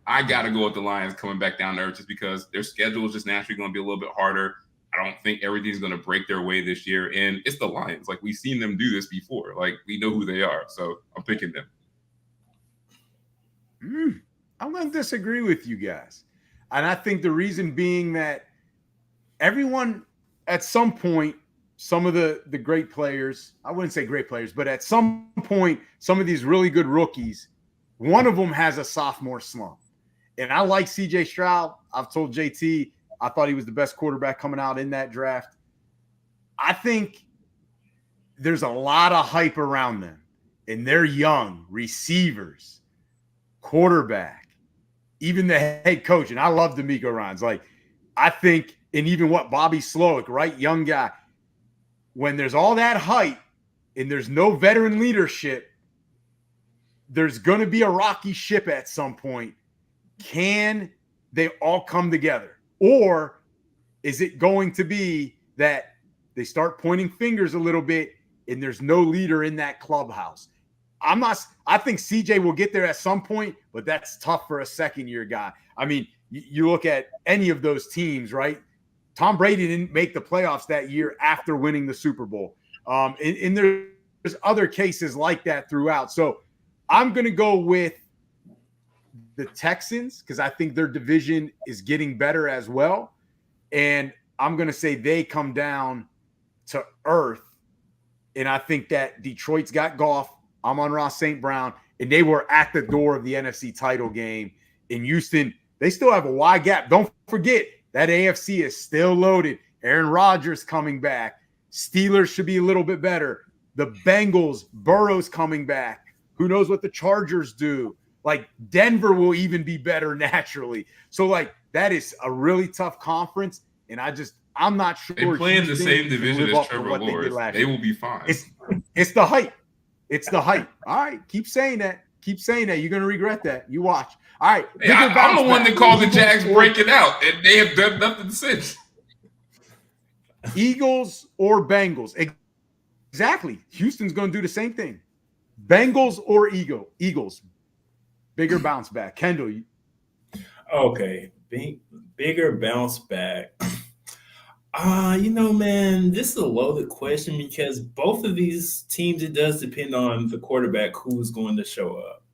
I got to go with the Lions coming back down to earth just because their schedule is just naturally going to be a little bit harder. I don't think everything's going to break their way this year. And it's the Lions. We've seen them do this before. We know who they are. So I'm picking them. I'm going to disagree with you guys. And I think the reason being that everyone at some point, some of the great players, I wouldn't say great players, but at some point, some of these really good rookies, one of them has a sophomore slump. And I like C.J. Stroud. I've told JT I thought he was the best quarterback coming out in that draft. I think there's a lot of hype around them, and they're young receivers, quarterback, even the head coach. And I love D'Amico Ryans. I think, and even Bobby Slowick, right? Young guy. When there's all that hype and there's no veteran leadership, there's going to be a rocky ship at some point. Can they all come together? Or is it going to be that they start pointing fingers a little bit and there's no leader in that clubhouse? I think CJ will get there at some point, but that's tough for a second-year guy. I mean, you look at any of those teams, right? Tom Brady didn't make the playoffs that year after winning the Super Bowl. And there's other cases like that throughout. So I'm going to go with the Texans because I think their division is getting better as well. And I'm going to say they come down to earth. And I think that Detroit's got Goff, Amon-Ra St. Brown, and they were at the door of the NFC title game. In Houston, they still have a wide gap. Don't forget that AFC is still loaded. Aaron Rodgers coming back. Steelers should be a little bit better. The Bengals, Burrow's coming back. Who knows what the Chargers do? Like Denver will even be better naturally. So like that is a really tough conference. And I'm not sure they play in the Houston same can division live as up to Trevor what Lawrence. They did last they year. will be fine. It's the hype. It's the hype. All right, keep saying that. Keep saying that. You're gonna regret that. You watch. All right, hey, I'm the one that called the Jags breaking out, and they have done nothing since. Eagles or Bengals? Exactly. Houston's gonna do the same thing. Bengals or Eagles? Bigger bounce back. Kendall. Okay, bigger bounce back. Man, this is a loaded question because both of these teams, it does depend on the quarterback who's going to show up.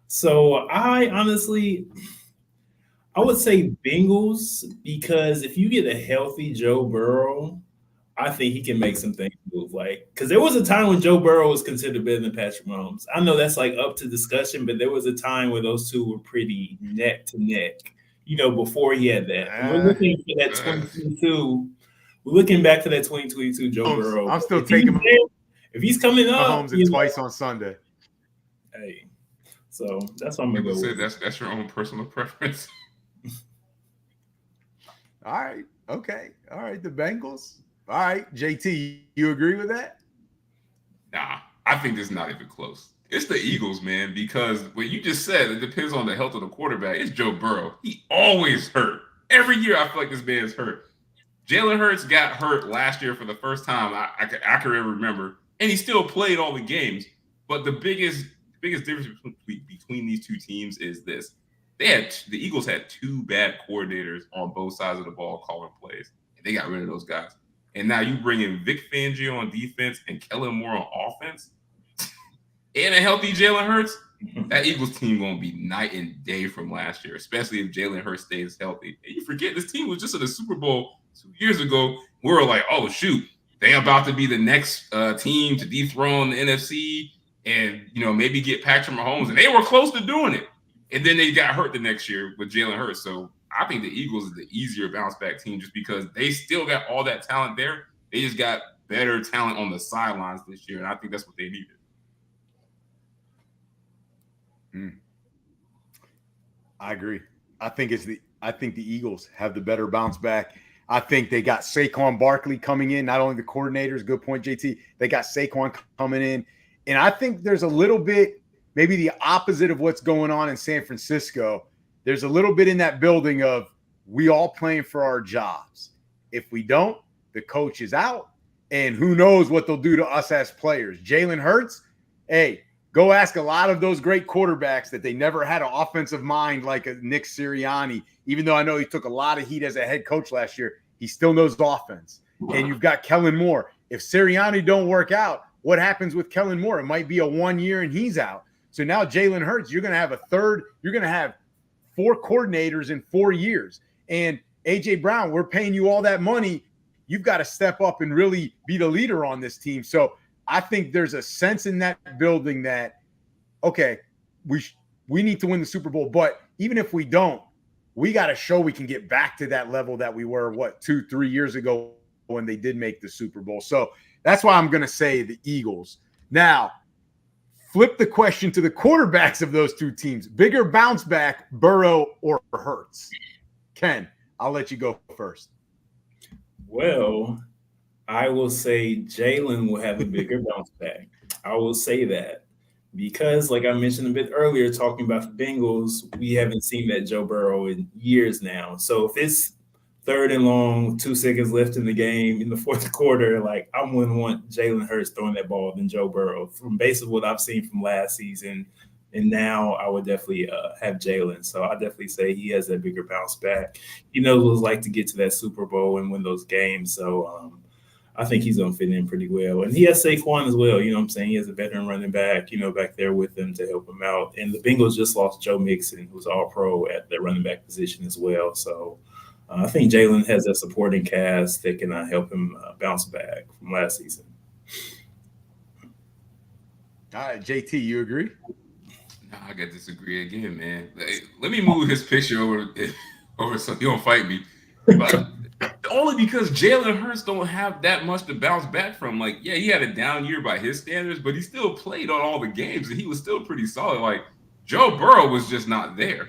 So I would say Bengals because if you get a healthy Joe Burrow, I think he can make some things move. Like, because there was a time when Joe Burrow was considered better than Patrick Mahomes. I know that's like up to discussion, but there was a time where those two were pretty neck to neck. Before he had that. And we're looking for that 2022. We're looking back to that 2022 Joe Burrow. I'm still taking if he's coming up, Mahomes twice on Sunday. Hey, so that's what I'm gonna go with. That's your own personal preference. All right. Okay. All right. The Bengals. All right. JT, you agree with that? Nah, I think this is not even close. It's the Eagles, man, because what you just said, it depends on the health of the quarterback. It's Joe Burrow. He always hurt. Every year I feel like this man's hurt. Jalen Hurts got hurt last year for the first time I can ever remember, and he still played all the games. But the biggest difference between these two teams is this. The Eagles had two bad coordinators on both sides of the ball calling plays, and they got rid of those guys. And now you bring in Vic Fangio on defense and Kellen Moore on offense, and a healthy Jalen Hurts. That Eagles team going to be night and day from last year, especially if Jalen Hurts stays healthy. And you forget this team was just in the Super Bowl 2 years ago. We were like, oh, shoot, they about to be the next team to dethrone the NFC and, maybe get Patrick Mahomes. And they were close to doing it. And then they got hurt the next year with Jalen Hurts. So I think the Eagles is the easier bounce back team just because they still got all that talent there. They just got better talent on the sidelines this year. And I think that's what they needed. I agree. I think the Eagles have the better bounce back. I think they got Saquon Barkley coming in, not only the coordinators, good point, JT. They got Saquon coming in. And I think there's a little bit, maybe the opposite of what's going on in San Francisco. There's a little bit in that building of we all playing for our jobs. If we don't, the coach is out. And who knows what they'll do to us as players. Jalen Hurts, hey, go ask a lot of those great quarterbacks that they never had an offensive mind like a Nick Sirianni. Even though I know he took a lot of heat as a head coach last year, he still knows offense. And you've got Kellen Moore. If Sirianni don't work out, what happens with Kellen Moore? It might be a 1 year and he's out. So now Jalen Hurts, you're going to have 4 coordinators in 4 years. And A.J. Brown, we're paying you all that money. You've got to step up and really be the leader on this team. So I think there's a sense in that building that, okay, we need to win the Super Bowl. But even if we don't, we got to show we can get back to that level that we were, 2-3 years ago when they did make the Super Bowl. So that's why I'm going to say the Eagles. Now, flip the question to the quarterbacks of those two teams. Bigger bounce back, Burrow or Hurts? Ken, I'll let you go first. Well, I will say Jalen will have a bigger bounce back. I will say that because, like I mentioned a bit earlier, talking about the Bengals, we haven't seen that Joe Burrow in years now. So if it's 3rd and long, 2 seconds left in the game in the 4th quarter, like I wouldn't want Jalen Hurts throwing that ball than Joe Burrow. From basically what I've seen from last season, and now I would definitely have Jalen. So I definitely say he has that bigger bounce back. He knows what it's like to get to that Super Bowl and win those games. So I think he's going to fit in pretty well. And he has Saquon as well. You know what I'm saying? He has a veteran running back, back there with him to help him out. And the Bengals just lost Joe Mixon, who's all-pro at the running back position as well. So I think Jalen has a supporting cast that can help him bounce back from last season. All right, JT, you agree? No, I got to disagree again, man. Let me move his picture over so he don't fight me. But only because Jalen Hurts don't have that much to bounce back from. Like, yeah, he had a down year by his standards, but he still played on all the games, and he was still pretty solid. Like, Joe Burrow was just not there.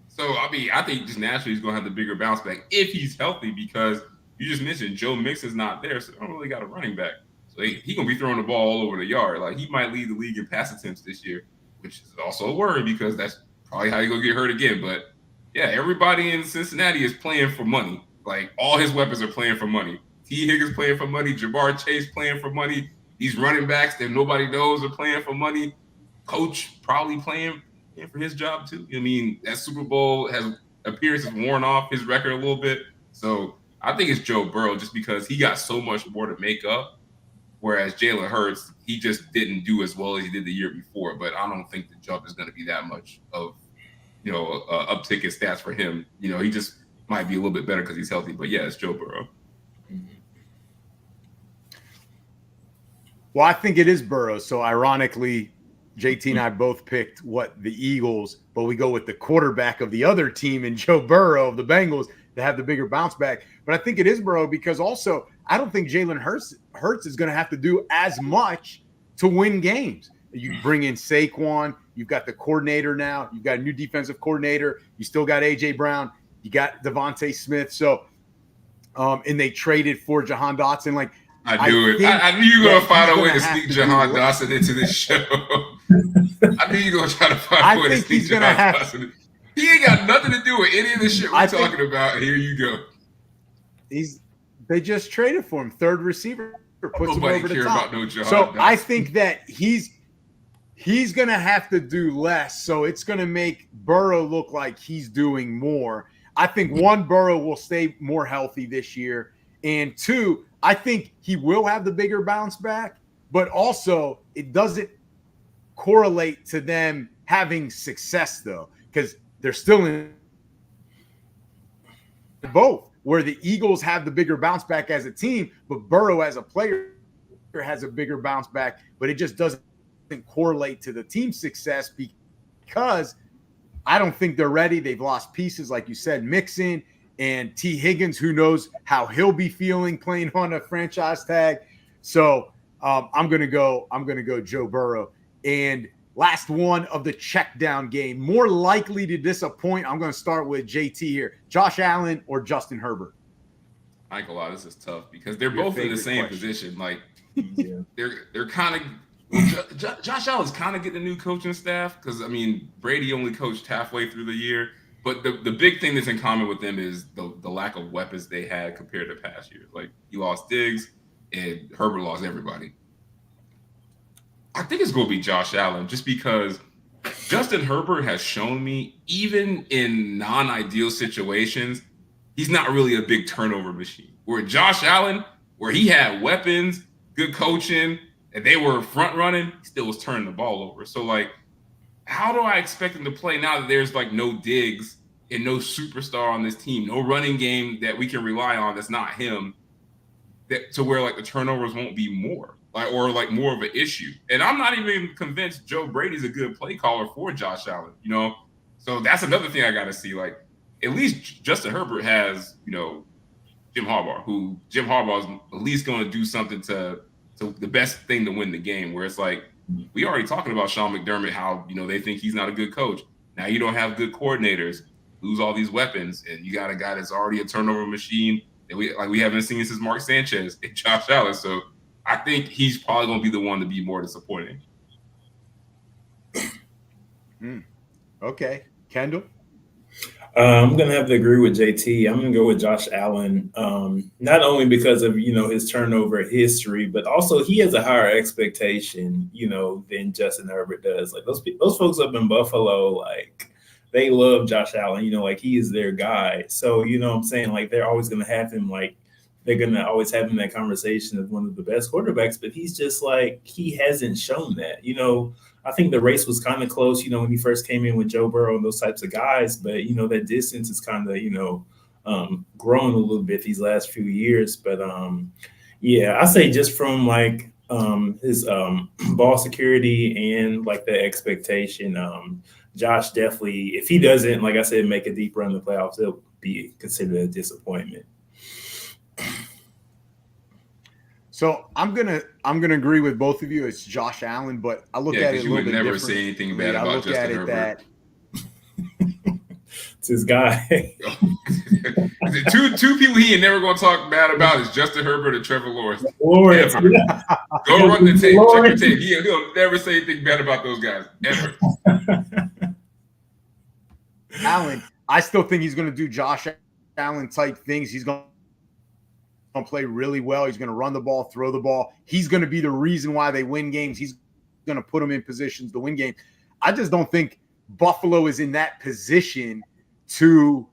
So, I mean, I think just naturally he's going to have the bigger bounce back if he's healthy, because you just mentioned Joe Mixon's not there, so they don't really got a running back. So he's going to be throwing the ball all over the yard. Like, he might lead the league in pass attempts this year, which is also a worry because that's probably how you're going to get hurt again. But, yeah, everybody in Cincinnati is playing for money. Like, all his weapons are playing for money. T. Higgins playing for money. Ja'Marr Chase playing for money. These running backs that nobody knows are playing for money. Coach probably playing for his job too. I mean, that Super Bowl appearances worn off his record a little bit. So I think it's Joe Burrow just because he got so much more to make up. Whereas Jalen Hurts, he just didn't do as well as he did the year before. But I don't think the jump is going to be that much of, uptick in stats for him. He just might be a little bit better because he's healthy. But yeah, it's Joe Burrow. Well, I think it is Burrow. So ironically, JT and I both picked the Eagles, but we go with the quarterback of the other team and Joe Burrow of the Bengals to have the bigger bounce back. But I think it is Burrow because also I don't think Jalen Hurts is going to have to do as much to win games. You bring in Saquon, you've got the coordinator now, you've got a new defensive coordinator, you still got A.J. Brown, you got Devontae Smith. So, and they traded for Jahan Dotson. Like, I knew you were going to find a way to sneak Jahan Dotson into this show. I knew you were going to try to find a way to sneak Jahan Dotson. He ain't got nothing to do with any of the shit we're talking about. Here you go. They just traded for him, third receiver, puts him over the top. About no Jahan so Dotson. I think that he's going to have to do less. So it's going to make Burrow look like he's doing more. I think one, Burrow will stay more healthy this year. And two, I think he will have the bigger bounce back, but also it doesn't correlate to them having success though, because they're still in both, where the Eagles have the bigger bounce back as a team, but Burrow as a player has a bigger bounce back, but it just doesn't correlate to the team's success because I don't think they're ready. They've lost pieces, like you said, Mixon and T. Higgins, who knows how he'll be feeling playing on a franchise tag. So I'm gonna go Joe Burrow. And last one of the check down game, more likely to disappoint. I'm gonna start with JT here. Josh Allen or Justin Herbert? I ain't gonna lie, this is tough because they're both in the same position. Like, they're kind of. Josh Allen's kind of getting a new coaching staff because Brady only coached halfway through the year. But the big thing that's in common with them is the lack of weapons they had compared to past years. Like, you lost Diggs and Herbert lost everybody. I think it's going to be Josh Allen just because Justin Herbert has shown me, even in non-ideal situations, he's not really a big turnover machine. Where Josh Allen, where he had weapons, good coaching, and they were front running, he still was turning the ball over. So, like, how do I expect him to play now that there's like no Diggs and no superstar on this team, no running game that we can rely on that's not him, to where like the turnovers won't be more, or more of an issue? And I'm not even convinced Joe Brady's a good play caller for Josh Allen, So that's another thing I got to see. Like, at least Justin Herbert has, Jim Harbaugh, who Jim Harbaugh is at least going to do something to the best thing to win the game, where it's like, we already talking about Sean McDermott, how, they think he's not a good coach. Now you don't have good coordinators, lose all these weapons, and you got a guy that's already a turnover machine that we haven't seen since Mark Sanchez and Josh Allen. So I think he's probably going to be the one to be more disappointing. Okay. Kendall? I'm going to have to agree with JT. I'm going to go with Josh Allen, not only because of, his turnover history, but also he has a higher expectation, than Justin Herbert does. Like, those folks up in Buffalo, like, they love Josh Allen, like, he is their guy. So, what I'm saying? Like, they're always going to have him, like, they're going to always have him that conversation as one of the best quarterbacks, but he's just like, he hasn't shown that, I think the race was kind of close, when he first came in with Joe Burrow and those types of guys. But, that distance is kind of, grown a little bit these last few years. But, I say just from like his ball security and like the expectation, Josh definitely, if he doesn't, like I said, make a deep run in the playoffs, it'll be considered a disappointment. So I'm gonna agree with both of you. It's Josh Allen, but I look at it a little bit different. You would never say anything bad about Justin Herbert. It's his guy. two people he ain't never gonna talk bad about is Justin Herbert and Trevor Lawrence. Yeah. Go run the tape. Check your tape. He'll never say anything bad about those guys ever. Allen, I still think he's going to do Josh Allen type things. He's going to play really well. He's going to run the ball, throw the ball. He's going to be the reason why they win games. He's going to put them in positions to win games. I just don't think Buffalo is in that position to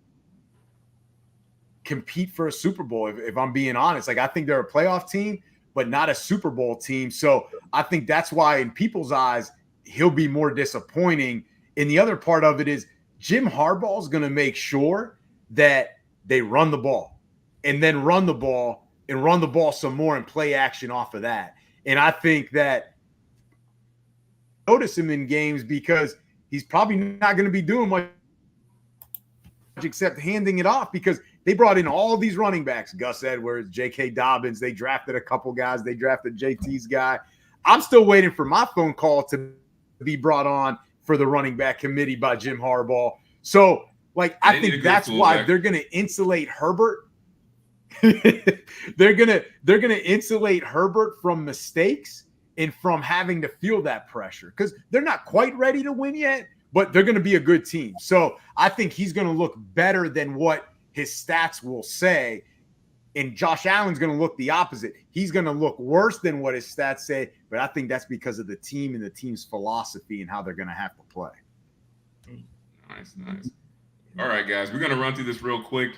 compete for a Super Bowl, if I'm being honest. Like, I think they're a playoff team, but not a Super Bowl team. So I think that's why in people's eyes, he'll be more disappointing. And the other part of it is Jim Harbaugh is going to make sure that they run the ball and then run the ball and run the ball some more and play action off of that. And I think that notice him in games because he's probably not going to be doing much except handing it off because they brought in all these running backs, Gus Edwards, J.K. Dobbins. They drafted a couple guys. They drafted JT's guy. I'm still waiting for my phone call to be brought on for the running back committee by Jim Harbaugh. So, like, I think that's why they're going to insulate Herbert. they're gonna insulate Herbert from mistakes and from having to feel that pressure because they're not quite ready to win yet, but they're going to be a good team. So I think he's going to look better than what his stats will say. And Josh Allen's going to look the opposite. He's going to look worse than what his stats say, but I think that's because of the team and the team's philosophy and how they're going to have to play. Nice. All right, guys, we're going to run through this real quick.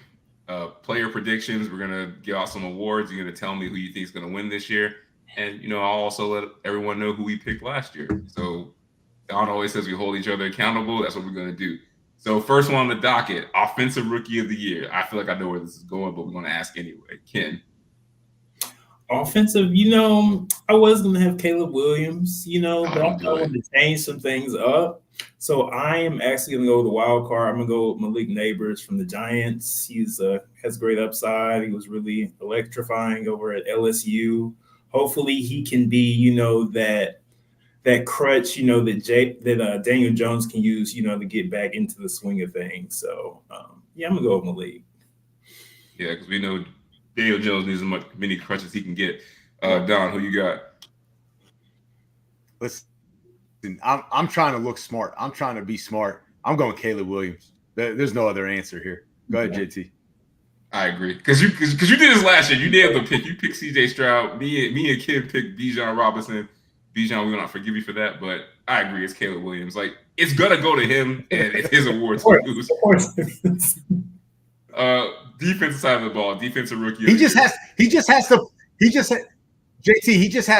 Player predictions. We're going to give out some awards. You're going to tell me who you think is going to win this year. And, I'll also let everyone know who we picked last year. So Don always says we hold each other accountable. That's what we're going to do. So first one on the docket, Offensive Rookie of the Year. I feel like I know where this is going, but we're going to ask anyway. Ken. Offensive, I was going to have Caleb Williams, but I wanted to change some things up. So I am actually going to go with the wild card. I'm going to go with Malik Neighbors from the Giants. He's has great upside. He was really electrifying over at LSU. Hopefully he can be, that crutch, that Daniel Jones can use, to get back into the swing of things. So, I'm going to go with Malik. Yeah, because we know Daniel Jones needs as many crutches he can get. Don, who you got? Listen, I'm trying to look smart. I'm trying to be smart. I'm going Caleb Williams. There's no other answer here. Go ahead, JT. I agree. Because you did this last year. You nailed the pick. You picked C.J. Stroud. Me and Kim picked Bijan Robinson. Bijan, we're going to forgive you for that, but I agree. It's Caleb Williams. Like, it's going to go to him, and it's his award to lose. Of course. Defensive side of the ball, defensive rookie. He just has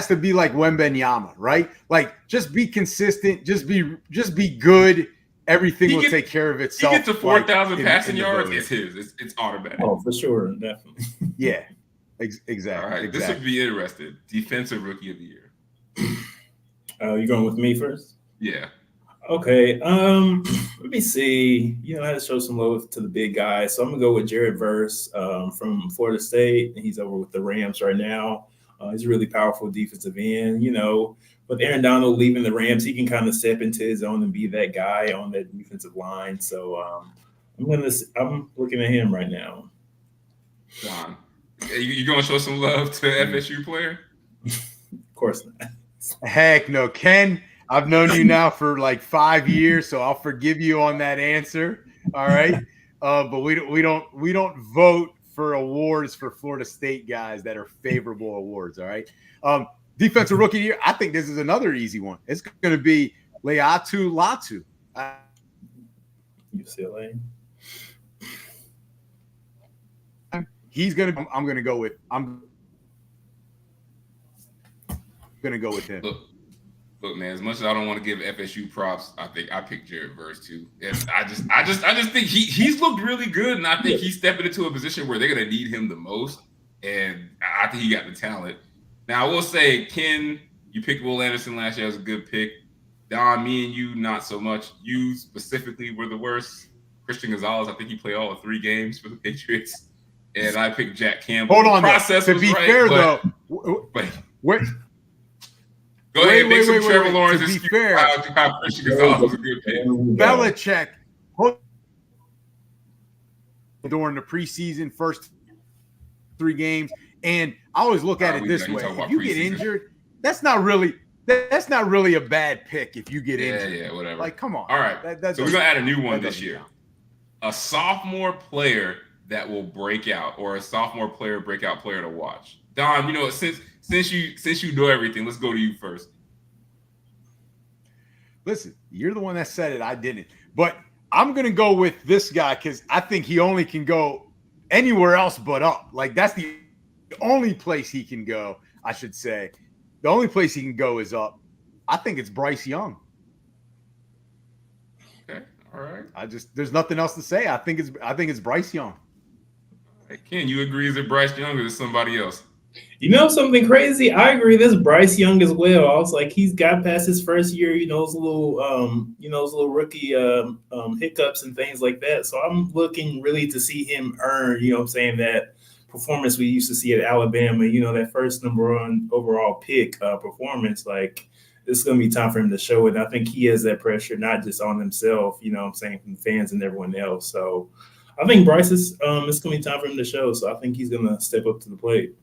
to be like Wembanyama, right? Like, just be consistent, just be good. Everything will take care of itself. He gets to 4,000 passing yards. It's his. It's automatic. Oh, for sure, definitely. Yeah, exactly. All right, this would be interesting. Defensive rookie of the year. You going with me first? Yeah. Okay. Let me see. I had to show some love to the big guy, so I'm gonna go with Jared Verse from Florida State. He's over with the Rams right now. He's a really powerful defensive end. With Aaron Donald leaving the Rams, he can kind of step into his own and be that guy on that defensive line. So I'm looking at him right now. John, you gonna show some love to FSU player? Of course not. Heck no, Ken. I've known you now for like 5 years, so I'll forgive you on that answer. All right, but we don't vote for awards for Florida State guys that are favorable awards. All right. Defensive rookie of the year. I think this is another easy one. It's going to be Leatu Latu. UCLA. I'm going to go with him. Look, man. As much as I don't want to give FSU props, I think I picked Jared Verse too. I just think he's looked really good, and I think he's stepping into a position where they're going to need him the most. And I think he got the talent. Now, I will say, Ken, you picked Will Anderson last year as a good pick. Don, me and you, not so much. You specifically were the worst. Christian Gonzalez, I think he played all 3 games for the Patriots. and I picked Jack Campbell. Hold on, process to be right, fair, but, though. But, Wait. Go ahead, make some Trevor Lawrence. To be fair, how Christian Gonzalez was a good pick. Belichick during the preseason first 3 games, and I always look at it this way: if you get injured, that's not really a bad pick. If you get injured, yeah, whatever. Like, come on. All right, so we're gonna add a new one this year: a sophomore player that will break out, or a sophomore player breakout player to watch. Don, since you know everything, let's go to you first. Listen, you're the one that said it. I didn't. But I'm going to go with this guy because I think he only can go anywhere else but up. Like, that's the only place he can go, I should say. The only place he can go is up. I think it's Bryce Young. Okay. All right. There's nothing else to say. I think it's Bryce Young. Hey, Ken, you agree? Is it Bryce Young or is it somebody else? You know something crazy? I agree. This Bryce Young as well. I was like, he's got past his first year. Those little rookie hiccups and things like that. So I'm looking really to see him earn. That performance we used to see at Alabama. That first number 1 overall pick performance. Like, it's going to be time for him to show it. And I think he has that pressure, not just on himself. From the fans and everyone else. So I think Bryce is. It's going to be time for him to show. So I think he's going to step up to the plate.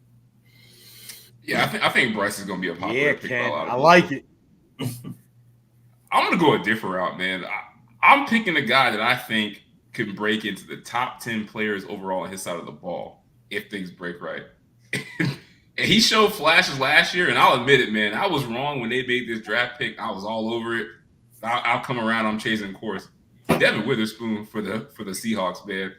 Yeah, I think Bryce is going to be a popular pick. Ken, I like it. I'm going to go a different route, man. I'm picking a guy that I think can break into the top 10 players overall on his side of the ball if things break right. And he showed flashes last year, and I'll admit it, man. I was wrong when they made this draft pick. I was all over it. I'll come around. I'm chasing course. Devin Witherspoon for the Seahawks, man.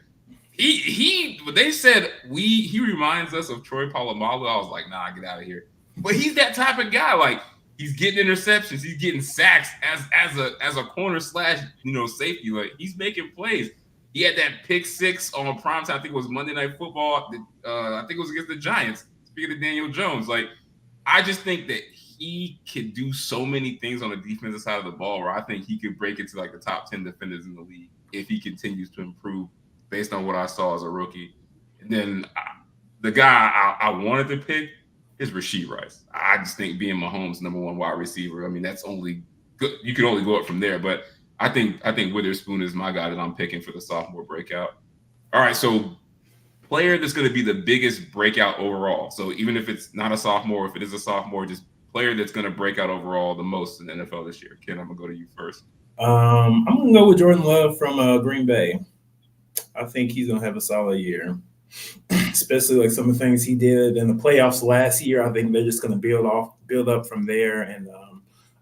They said he reminds us of Troy Polamalu. I was like, nah, get out of here. But he's that type of guy. Like, he's getting interceptions, he's getting sacks as a corner / safety. Like, he's making plays. He had that pick 6 on primetime. I think it was Monday Night Football. I think it was against the Giants. Speaking of Daniel Jones, like, I just think that he could do so many things on the defensive side of the ball where I think he could break into like the top 10 defenders in the league if he continues to improve based on what I saw as a rookie. And then the guy I wanted to pick is Recievers. I just think being Mahomes' number 1 wide receiver, I mean, that's only good. You can only go up from there. But I think Witherspoon is my guy that I'm picking for the sophomore breakout. All right, so player that's going to be the biggest breakout overall. So even if it's not a sophomore, if it is a sophomore, just player that's going to break out overall the most in the NFL this year. Ken, I'm going to go to you first. I'm going to go with Jordan Love from Green Bay. I think he's going to have a solid year, especially like some of the things he did in the playoffs last year. I think they're just going to build up from there. And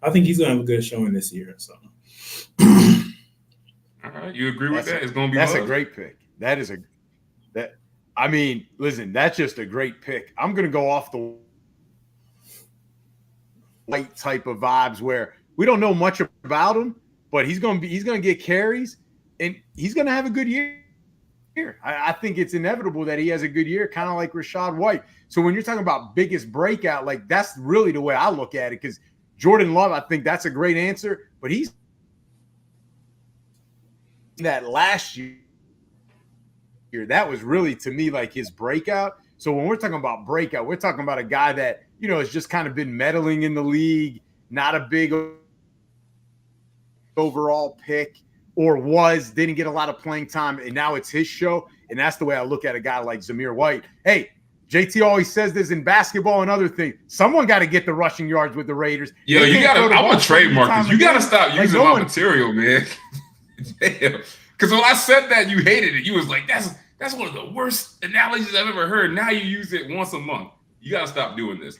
I think he's going to have a good showing this year. So. All right. You agree with that? It's going to be That's Love. A great pick. Listen, that's just a great pick. I'm going to go off the white type of vibes where we don't know much about him, but he's going to get carries and he's going to have a good year. I think it's inevitable that he has a good year, kind of like Rachaad White. So when you're talking about biggest breakout, like, that's really the way I look at it, because Jordan Love, I think that's a great answer, but he's that last year, that was really, to me, like his breakout. So when we're talking about breakout, we're talking about a guy that, has just kind of been meddling in the league, not a big overall pick, or didn't get a lot of playing time, and now it's his show. And that's the way I look at a guy like Zamir White. Hey, JT always says this in basketball and other things. Someone got to get the rushing yards with the Raiders. Yo, I'm going to trademark this. You got to stop using my material, man. Damn. Because when I said that, you hated it. You was like, that's one of the worst analogies I've ever heard. Now you use it once a month. You got to stop doing this.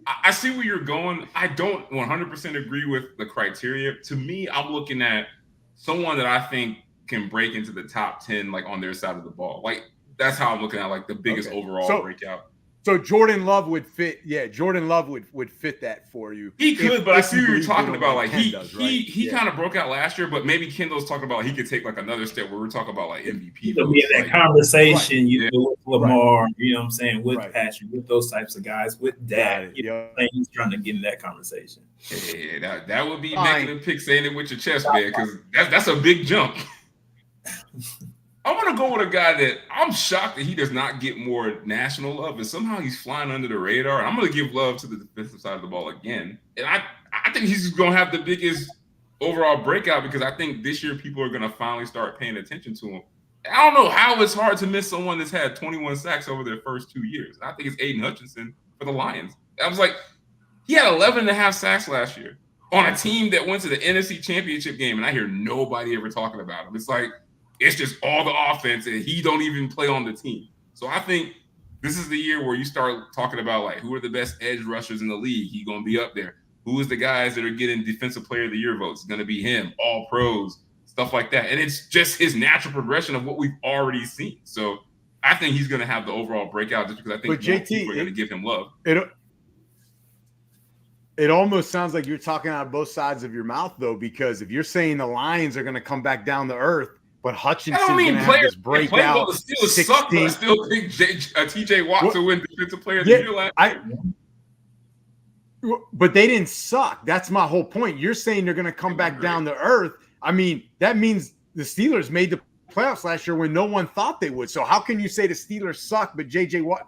I see where you're going. I don't 100% agree with the criteria. To me, I'm looking at someone that I think can break into the top 10, like, on their side of the ball. Like, that's how I'm looking at, like, the biggest overall breakout. So Jordan Love would fit. Yeah, Jordan Love would fit that for you. He could, but I see what you're talking about. Like, he kind of broke out last year, but maybe Kendall's talking about he could take like another step where we're talking about like MVP. He'll be in that conversation, with Lamar, you know what I'm saying, with Patrick, with those types of guys, with Dak. He's trying to get in that conversation. Yeah, that would be making a pick, saying it with your chest, man, because that's a big jump. I want to go with a guy that I'm shocked that he does not get more national love, and somehow he's flying under the radar. And I'm going to give love to the defensive side of the ball again. And I think he's going to have the biggest overall breakout because I think this year people are going to finally start paying attention to him. I don't know how it's hard to miss someone that's had 21 sacks over their first 2 years. I think it's Aiden Hutchinson for the Lions. I was like, he had 11 and a half sacks last year on a team that went to the NFC Championship game, and I hear nobody ever talking about him. It's like, it's just all the offense, and he don't even play on the team. So I think this is the year where you start talking about, like, who are the best edge rushers in the league? He's going to be up there. Who is the guys that are getting Defensive Player of the Year votes? It's going to be him, all pros, stuff like that. And it's just his natural progression of what we've already seen. So I think he's going to have the overall breakout just because I think people are going to give him love. It almost sounds like you're talking out of both sides of your mouth, though, because if you're saying the Lions are going to come back down to earth, but Hutchinson's going to have this breakout. The Steelers suck, but I still think TJ Watt to win Defensive Player of the Year last year. But they didn't suck. That's my whole point. You're saying they're going to come back down to earth. I mean, that means the Steelers made the playoffs last year when no one thought they would. So how can you say the Steelers suck, but TJ Watt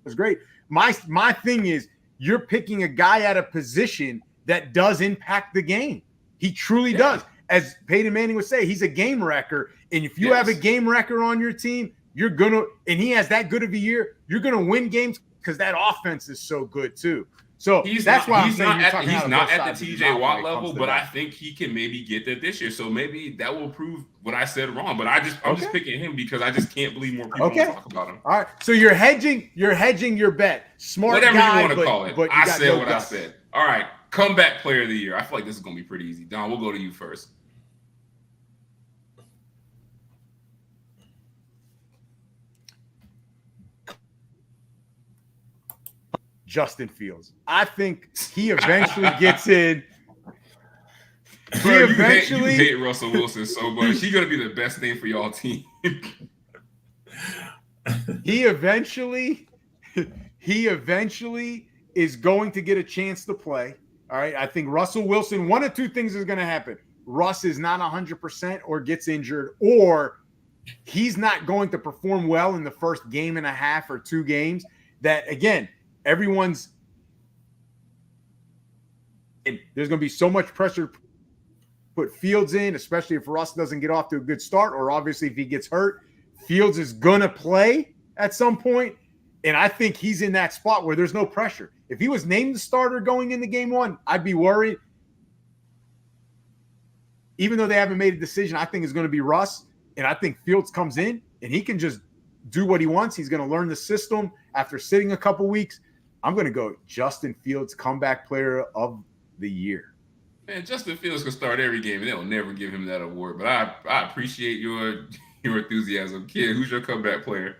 was great? My thing is, you're picking a guy at a position that does impact the game. He truly does. As Peyton Manning would say, he's a game wrecker. And if you have a game wrecker on your team, you're going to – and he has that good of a year, you're going to win games because that offense is so good too. So that's why he's not at the TJ Watt level, but I think he can maybe get there this year. So maybe that will prove what I said wrong. But I'm just picking him because I just can't believe more people want to talk about him. All right. So you're hedging your bet. Smart Whatever guy, you want to call it. I said what I said. All right. Comeback Player of the Year. I feel like this is going to be pretty easy. Don, we'll go to you first. Justin Fields. I think he eventually gets in. Bro, you hate Russell Wilson so much. He's gonna be the best thing for y'all team. He eventually is going to get a chance to play. All right. I think Russell Wilson, one of two things is going to happen. Russ is not 100% or gets injured, or he's not going to perform well in the first game and a half or 2 games. That, again, there's going to be so much pressure to put Fields in, especially if Russ doesn't get off to a good start, or obviously if he gets hurt. Fields is going to play at some point, and I think he's in that spot where there's no pressure. If he was named the starter going into game 1, I'd be worried. Even though they haven't made a decision, I think it's going to be Russ, and I think Fields comes in, and he can just do what he wants. He's going to learn the system after sitting a couple weeks. I'm going to go Justin Fields, comeback player of the year. Man, Justin Fields can start every game, and they'll never give him that award. But I appreciate your enthusiasm. Kid, who's your comeback player?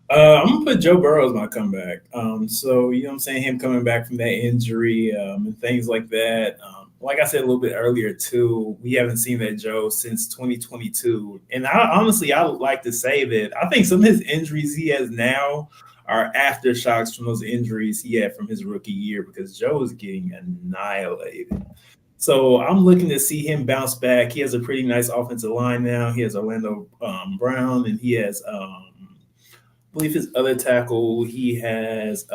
I'm going to put Joe Burrow as my comeback. So, you know what I'm saying, him coming back from that injury and things like that. Like I said a little bit earlier, too, we haven't seen that Joe since 2022. And I would like to say that I think some of his injuries he has now are aftershocks from those injuries he had from his rookie year, because Joe is getting annihilated. So I'm looking to see him bounce back. He has a pretty nice offensive line now. He has Orlando Brown, and he has I believe his other tackle, he has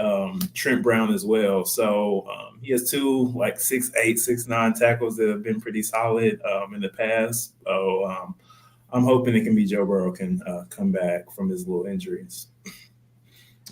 Trent Brown as well. So he has 2 like 6'8", 6'9" tackles that have been pretty solid in the past. So I'm hoping it can be Joe Burrow can come back from his little injuries.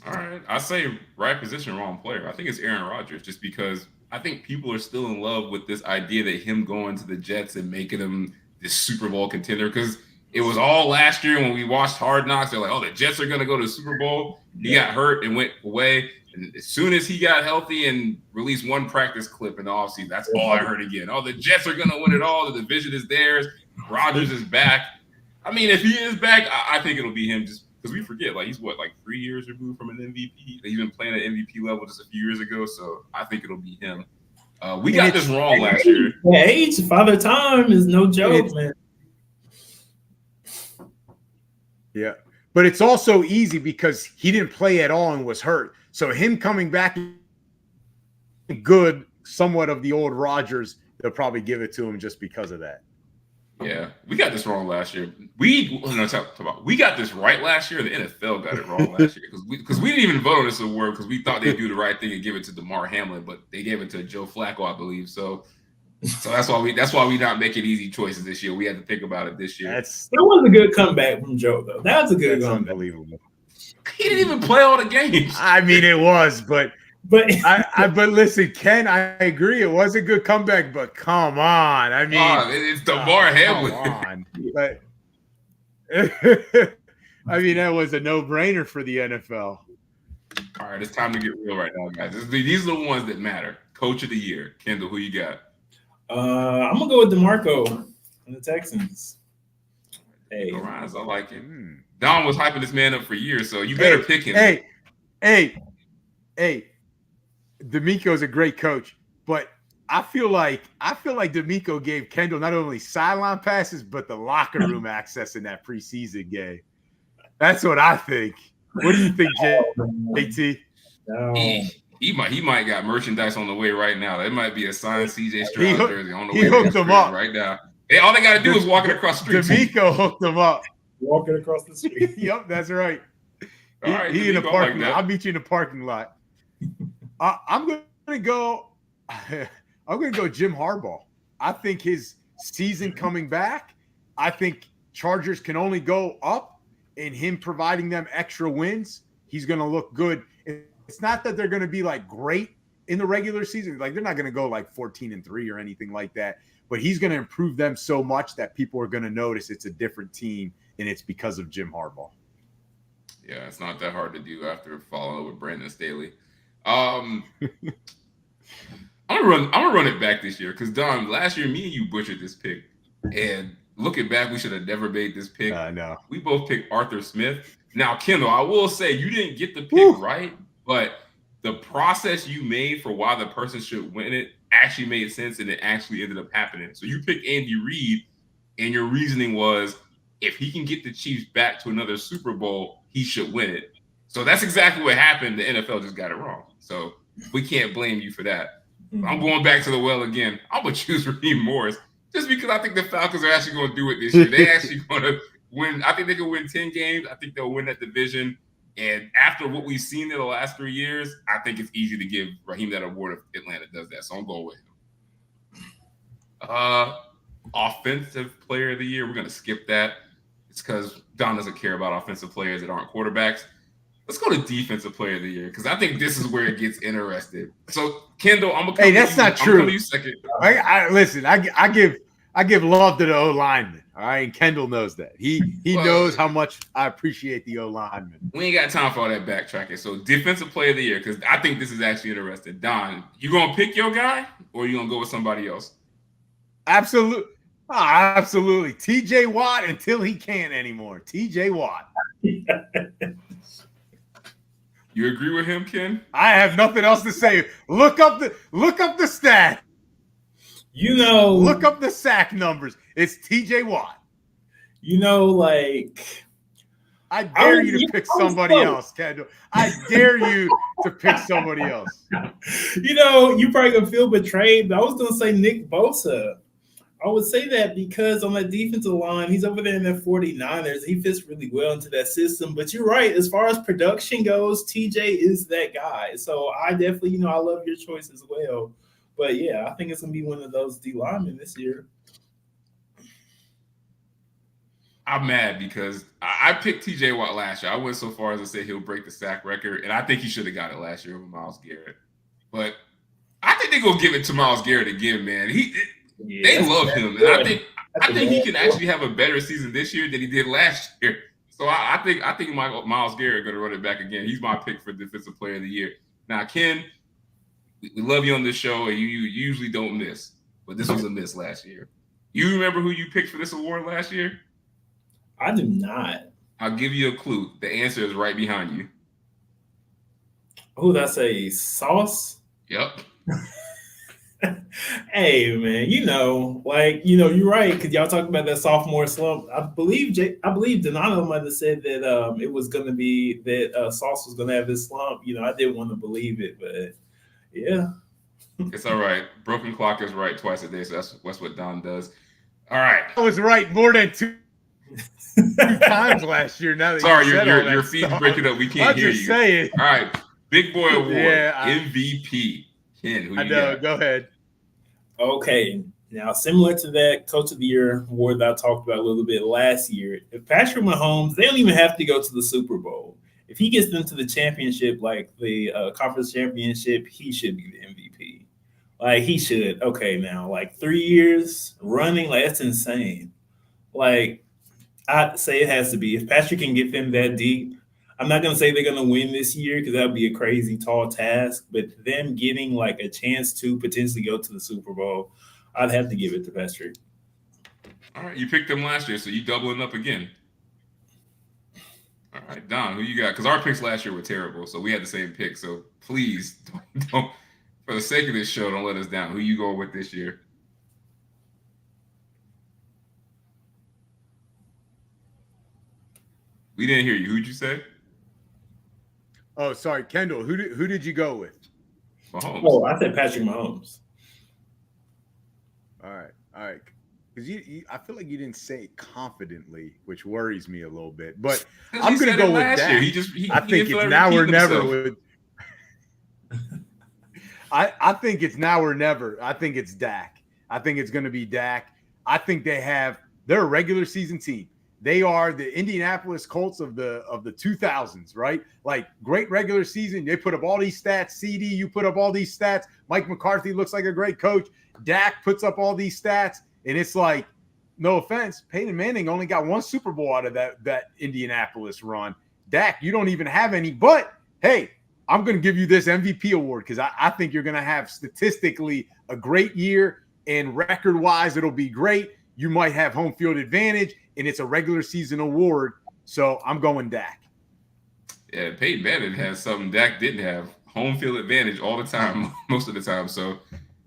All right. I say right position, wrong player. I think it's Aaron Rodgers, just because I think people are still in love with this idea that him going to the Jets and making him this Super Bowl contender, because it was all last year when we watched Hard Knocks. They're like, oh, the Jets are going to go to the Super Bowl. He got hurt and went away. And as soon as he got healthy and released one practice clip in the offseason, that's all I heard again. Oh, the Jets are going to win it all. The division is theirs. Rodgers is back. I mean, if he is back, I think it'll be him, just because we forget, like, he's 3 years removed from an MVP. He's been playing at MVP level just a few years ago, so I think it'll be him. We got this wrong last year. Age, Father Time is no joke, man. Yeah, but it's also easy because he didn't play at all and was hurt. So him coming back good, somewhat of the old Rodgers, they'll probably give it to him just because of that. Yeah, we got this wrong last year. We got this right last year. The NFL got it wrong last year because we didn't even vote on this award because we thought they'd do the right thing and give it to DeMar Hamlin, but they gave it to Joe Flacco, I believe. So that's why we not making easy choices this year. We had to think about it this year. That was a good comeback from Joe, though. That was a good comeback. Unbelievable. He didn't even play all the games. I mean, it was, but listen, Ken, I agree. It was a good comeback, but come on. I mean, it's DeMar Hamlin. Come on. But, I mean, that was a no-brainer for the NFL. All right, it's time to get real right now, guys. These are the ones that matter. Coach of the year. Kendall, who you got? I'm going to go with DeMarco and the Texans. Hey. Ryan's, I like it. Don was hyping this man up for years, so you better pick him. Hey. DeMeco's a great coach, but I feel like DeMeco gave Kendall not only sideline passes, but the locker room access in that preseason game. That's what I think. What do you think, JT? No. He might got merchandise on the way right now. That might be a signed CJ Stroud jersey on the way. He hooked them up right now. All they got to do is walking across the street. DeMeco hooked them up. Walking across the street. Yep, that's right. All right, he in the parking lot. I'll meet you in the parking lot. I'm gonna go Jim Harbaugh. I think his season coming back, I think Chargers can only go up, and him providing them extra wins, he's gonna look good. It's not that they're gonna be like great in the regular season, like they're not gonna go like 14-3 or anything like that, but he's gonna improve them so much that people are gonna notice it's a different team, and it's because of Jim Harbaugh. Yeah, it's not that hard to do after following with Brandon Staley. I'm gonna run it back this year because Don, last year me and you butchered this pick, and looking back, we should have never made this pick. I know. We both picked Arthur Smith. Now, Kendall, I will say you didn't get the pick right, but the process you made for why the person should win it actually made sense, and it actually ended up happening. So you picked Andy Reid, and your reasoning was if he can get the Chiefs back to another Super Bowl, he should win it. So that's exactly what happened. The NFL just got it wrong. So we can't blame you for that. I'm going back to the well again. I'm going to choose Raheem Morris just because I think the Falcons are actually going to do it this year. They're actually going to win. I think they can win 10 games. I think they'll win that division. And after what we've seen in the last 3 years, I think it's easy to give Raheem that award if Atlanta does that. So I'm going with him. Offensive player of the year. We're going to skip that. It's because Don doesn't care about offensive players that aren't quarterbacks. Let's go to defensive player of the year because I think this is where it gets interesting. So, Kendall, I'm gonna come that's not true. I'm gonna you second. Listen, I give love to the O lineman. All right, and Kendall knows that. He knows how much I appreciate the O lineman. We ain't got time for all that backtracking. So, defensive player of the year because I think this is actually interesting. Don, you gonna pick your guy or you gonna go with somebody else? Absolutely. Absolutely. TJ Watt until he can't anymore. TJ Watt. You agree with him, Ken? I have nothing else to say. Look up the stat. Look up the sack numbers. It's TJ Watt. I dare you to pick somebody else, Kendall. I dare you to pick somebody else. You probably gonna feel betrayed, but I was gonna say Nick Bosa. I would say that because on that defensive line, he's over there in the 49ers. He fits really well into that system. But you're right. As far as production goes, TJ is that guy. So I definitely, I love your choice as well. But, yeah, I think it's going to be one of those D linemen this year. I'm mad because I picked TJ Watt last year. I went so far as to say he'll break the sack record, and I think he should have got it last year over Myles Garrett. But I think they're going to give it to Myles Garrett again, man. They love him, and I think he can actually have a better season this year than he did last year. So I think Myles Garrett going to run it back again. He's my pick for Defensive Player of the Year. Now, Ken, we love you on this show, and you usually don't miss, but this was a miss last year. You remember who you picked for this award last year? I do not. I'll give you a clue. The answer is right behind you. Oh, that's a Sauce? Yep. Hey, man, you're right, because y'all talking about that sophomore slump. I believe Donato might have said that it was going to be that Sauce was going to have this slump. I didn't want to believe it, but yeah. It's all right. Broken clock is right twice a day, so that's what Don does. All right. I was right more than two times last year. Now that sorry, your your feed's breaking up. We can't hear you. Saying. All right, big boy award, Yeah, MVP. Ken, who I you know. got? Go ahead. Okay, now similar to that Coach of the Year award that I talked about a little bit last year, if Patrick Mahomes, they don't even have to go to the Super Bowl. If he gets them to the championship, like the conference championship, he should be the MVP. Like he should. Okay, now like 3 years running, like that's insane. Like I'd say it has to be. If Patrick can get them that deep, I'm not going to say they're going to win this year because that would be a crazy tall task, but them getting like a chance to potentially go to the Super Bowl, I'd have to give it to Patrick. All right, you picked them last year, so you doubling up again. All right, Don, who you got? Because our picks last year were terrible, so we had the same pick. So please, don't for the sake of this show, don't let us down. Who you going with this year? We didn't hear you. Who'd you say? Oh, sorry, Kendall. Who did you go with? Mahomes. Oh, I said Patrick Mahomes. All right. Because you, I feel like you didn't say it confidently, which worries me a little bit. But I'm going to go with Dak. I think it's now or never. With I think it's now or never. I think it's Dak. I think it's going to be Dak. I think they're a regular season team. They are the Indianapolis Colts of the 2000s, right? Like great regular season. They put up all these stats. CD, you put up all these stats. Mike McCarthy looks like a great coach. Dak puts up all these stats. And it's like, no offense, Peyton Manning only got one Super Bowl out of that Indianapolis run. Dak, you don't even have any. But, hey, I'm going to give you this MVP award because I think you're going to have statistically a great year. And record-wise, it'll be great. You might have home field advantage. And it's a regular season award. So I'm going Dak. Yeah, Peyton Manning has something Dak didn't have. Home field advantage all the time, most of the time. So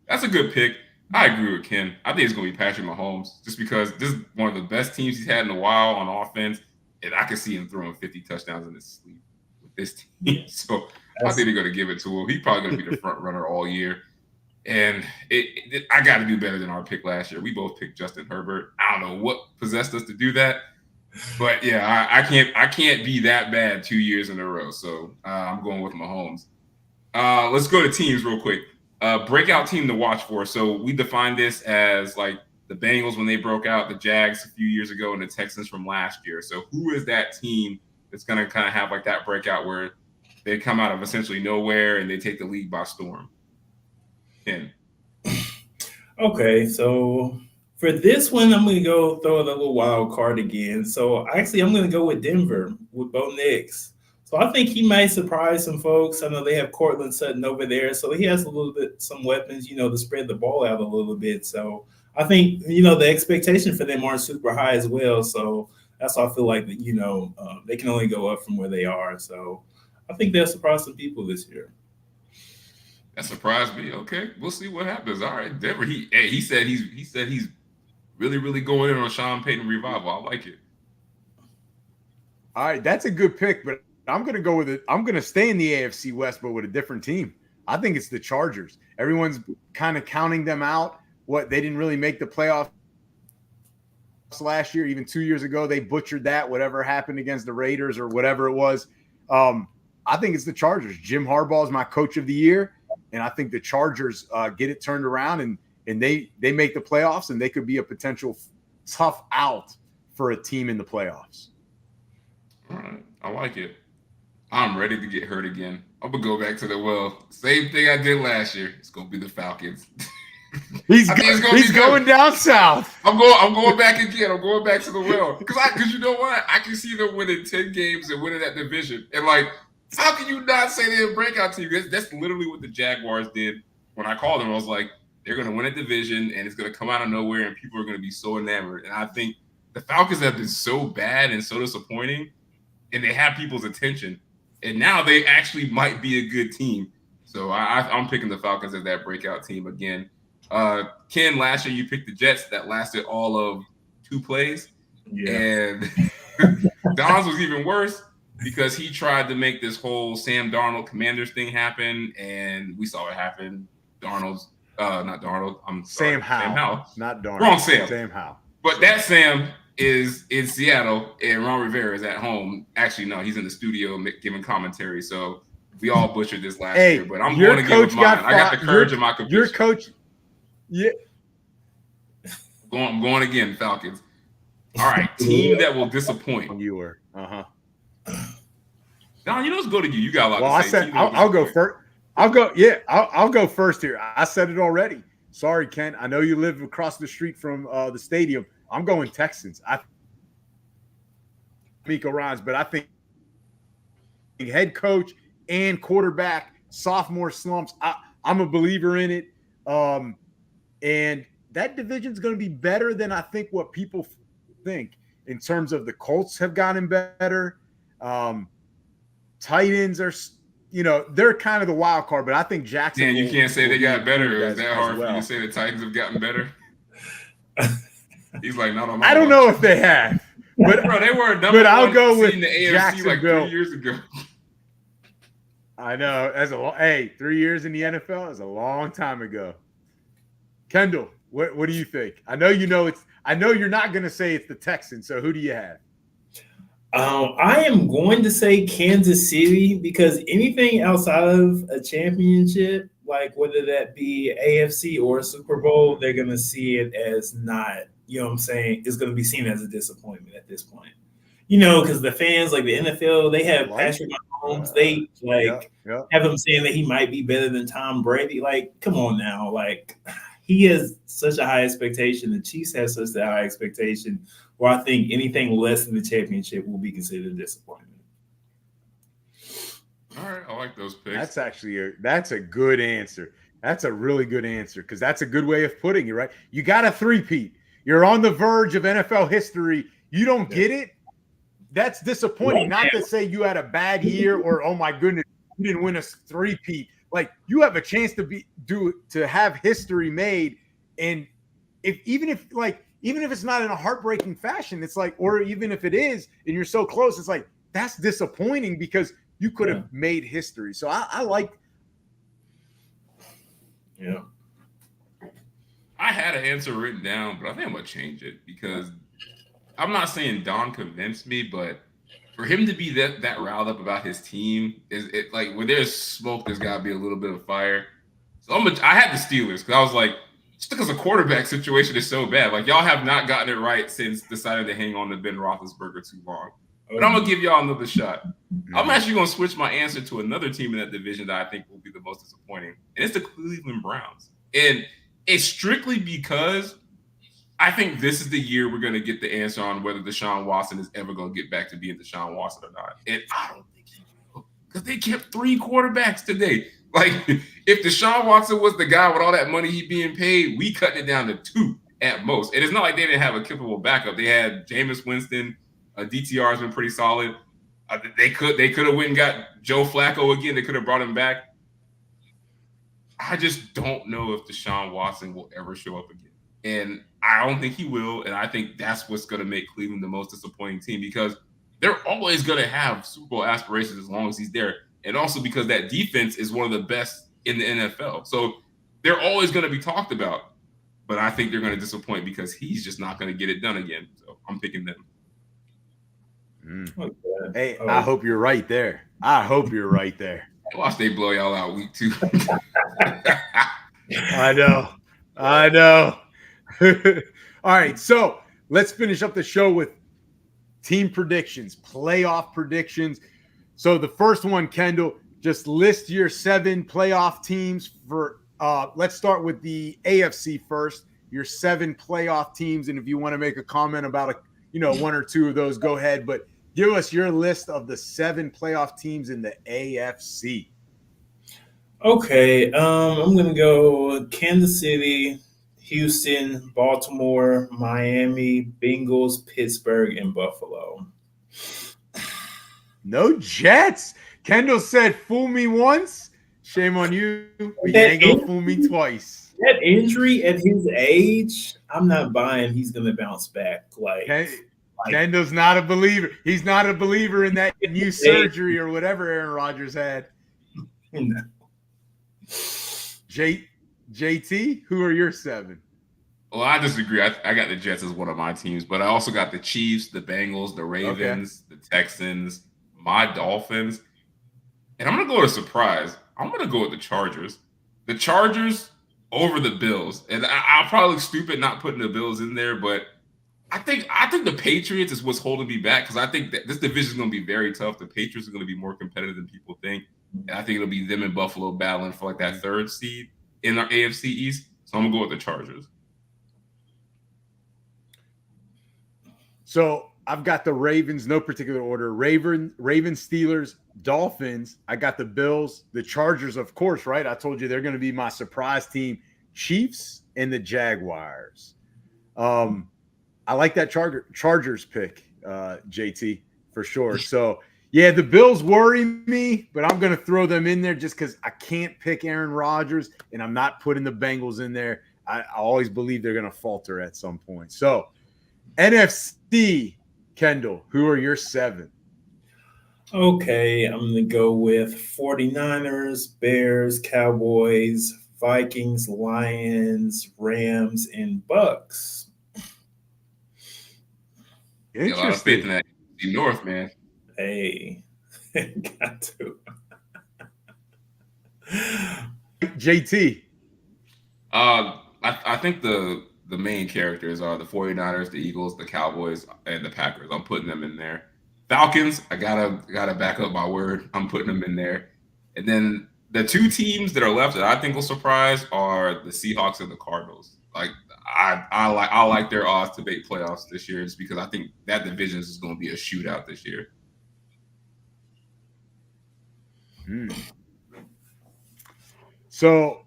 that's a good pick. I agree with Ken. I think it's going to be Patrick Mahomes just because this is one of the best teams he's had in a while on offense. And I can see him throwing 50 touchdowns in his sleep with this team. So I think they're going to give it to him. He's probably going to be the front runner all year. And I got to do better than our pick last year. We both picked Justin Herbert. I don't know what possessed us to do that, but yeah, I can't be that bad 2 years in a row. So I'm going with Mahomes. Let's go to teams real quick. Breakout team to watch for. So we defined this as like the Bengals when they broke out, the Jags a few years ago, and the Texans from last year. So who is that team that's going to kind of have like that breakout where they come out of essentially nowhere and they take the league by storm? Ken. Okay, so for this one, I'm going to go throw a little wild card again. So actually, I'm going to go with Denver with Bo Nix. So I think he might surprise some folks. I know they have Cortland Sutton over there, so he has a little bit some weapons, to spread the ball out a little bit. So I think the expectation for them aren't super high as well. So that's why I feel like that they can only go up from where they are. So I think they'll surprise some people this year. That surprised me. Okay, we'll see what happens. All right, Denver. He said he's really, really going in on Sean Payton revival. I like it. All right, that's a good pick, but I'm going to go with it. I'm going to stay in the AFC West, but with a different team. I think it's the Chargers. Everyone's kind of counting them out. They didn't really make the playoffs last year. Even 2 years ago, they butchered that. Whatever happened against the Raiders or whatever it was. I think it's the Chargers. Jim Harbaugh is my coach of the year. And I think the Chargers get it turned around and they make the playoffs, and they could be a potential tough out for a team in the playoffs. All right. I like it. I'm ready to get hurt again. I'm going to go back to the same thing I did last year. It's going to be the Falcons. He's going down south. I'm going back again. I'm going back to the well. Because you know what? I can see them winning 10 games and winning that division. And how can you not say they're a breakout team? That's literally what the Jaguars did when I called them. I was like, they're going to win a division, and it's going to come out of nowhere, and people are going to be so enamored. And I think the Falcons have been so bad and so disappointing, and they have people's attention. And now they actually might be a good team. So I'm picking the Falcons as that breakout team again. Ken, last year you picked the Jets. That lasted all of 2 plays. Yeah. And Don's was even worse, because he tried to make this whole Sam Darnold Commanders thing happen, and we saw it happen. Not Darnold. I'm sorry. Sam Howell. Not Darnold. Wrong Sam. Sam Howell. But that Sam is in Seattle and Ron Rivera is at home. Actually, no, he's in the studio giving commentary. So we all butchered this last year, but I'm going to give it mine. I got the courage of my conviction. Your coach, yeah. I'm going again, Falcons. All right, team that will disappoint. You were. Don, let's go to you. You got a lot to say. I said I'll go first. I'll go first here. I said it already. Sorry, Ken. I know you live across the street from the stadium. I'm going Texans. I think Miko Ryans, but I think head coach and quarterback, sophomore slumps. I'm a believer in it. And that division's going to be better than I think what people think in terms of the Colts have gotten better. Tight ends are, they're kind of the wild card, but I think Jackson. Yeah, you can't say they got better. Is that hard for you to say the Titans have gotten better? He's like, not on my I don't know if they have. But bro, they were number I'll one go with in the AFC like 3 years ago. I know. 3 years in the NFL is a long time ago. Kendall, what do you think? I know you're not going to say it's the Texans. So who do you have? I am going to say Kansas City because anything outside of a championship, like whether that be AFC or a Super Bowl, they're going to see it as not, what I'm saying, it's going to be seen as a disappointment at this point. Because the fans, like the NFL, they have Patrick Mahomes. They have him saying that he might be better than Tom Brady. Like, come on now. Like, he has such a high expectation. The Chiefs have such a high expectation where I think anything less than the championship will be considered a disappointment. All right, I like those picks. That's a good answer. That's a really good answer because that's a good way of putting it, right? You got a three-peat. You're on the verge of NFL history. You don't get it. That's disappointing. Not to say you had a bad year or, oh my goodness, you didn't win a three-peat. Like, you have a chance to have history made, and even if it's not in a heartbreaking fashion, it's like, or even if it is, and you're so close, it's like that's disappointing because you could have made history. So I like. Yeah. I had an answer written down, but I think I'm gonna change it because I'm not saying Don convinced me, but for him to be that riled up about his team, is it like when there's smoke, there's got to be a little bit of fire. So I had the Steelers because I was like, just because the quarterback situation is so bad, like y'all have not gotten it right since deciding to hang on to Ben Roethlisberger too long. But I'm gonna give y'all another shot. I'm actually gonna switch my answer to another team in that division that I think will be the most disappointing, and it's the Cleveland Browns. And it's strictly because I think this is the year we're going to get the answer on whether Deshaun Watson is ever going to get back to being Deshaun Watson or not. And I don't think he will because they kept 3 quarterbacks today. Like, if Deshaun Watson was the guy with all that money he being paid, we cut it down to 2 at most. And it's not like they didn't have a capable backup. They had Jameis Winston. DTR has been pretty solid. They could have went and got Joe Flacco again. They could have brought him back. I just don't know if Deshaun Watson will ever show up again. And I don't think he will. And I think that's what's going to make Cleveland the most disappointing team because they're always going to have Super Bowl aspirations as long as he's there. And also because that defense is one of the best in the NFL. So they're always going to be talked about. But I think they're going to disappoint because he's just not going to get it done again. So I'm picking them. Hey, I hope you're right there. Watch they blow y'all out week 2. I know. All right, so let's finish up the show with team predictions, playoff predictions. So the first one, Kendall, just list your 7 playoff teams for let's start with the AFC first. Your 7 playoff teams, and if you want to make a comment about 1 or 2 of those, go ahead. But give us your list of the 7 playoff teams in the AFC. Okay, I'm going to go Kansas City, Houston, Baltimore, Miami, Bengals, Pittsburgh, and Buffalo. No Jets. Kendall said, fool me once. Shame on you. But you ain't going to fool me twice. That injury at his age, I'm not buying he's going to bounce back. Kendall's not a believer. He's not a believer in that new surgery or whatever Aaron Rodgers had. No. JT, who are your 7? Well, I disagree. I got the Jets as one of my teams, but I also got the Chiefs, the Bengals, the Ravens, the Texans, my Dolphins, and I'm going to go with a surprise. I'm going to go with the Chargers. The Chargers over the Bills, and I'll probably look stupid not putting the Bills in there, but I think the Patriots is what's holding me back because I think that this division is going to be very tough. The Patriots are going to be more competitive than people think, and I think it'll be them and Buffalo battling for like that third seed in our AFC East. So I'm going to go with the Chargers. So I've got the Ravens, no particular order. Ravens, Steelers, Dolphins. I got the Bills, the Chargers, of course, right? I told you they're going to be my surprise team. Chiefs and the Jaguars. I like that Chargers pick, JT, for sure. So, yeah, the Bills worry me, but I'm going to throw them in there just because I can't pick Aaron Rodgers, and I'm not putting the Bengals in there. I always believe they're going to falter at some point. So, NFC, Kendall, who are your 7? Okay, I'm going to go with 49ers, Bears, Cowboys, Vikings, Lions, Rams, and Bucks. Interesting. A lot of faith in that North, man. Hey, got to. JT. I think the main characters are the 49ers, the Eagles, the Cowboys, and the Packers. I'm putting them in there. Falcons, I gotta back up my word. I'm putting them in there. And then the 2 teams that are left that I think will surprise are the Seahawks and the Cardinals. Like I like their odds to make playoffs this year just because I think that division is going to be a shootout this year. So,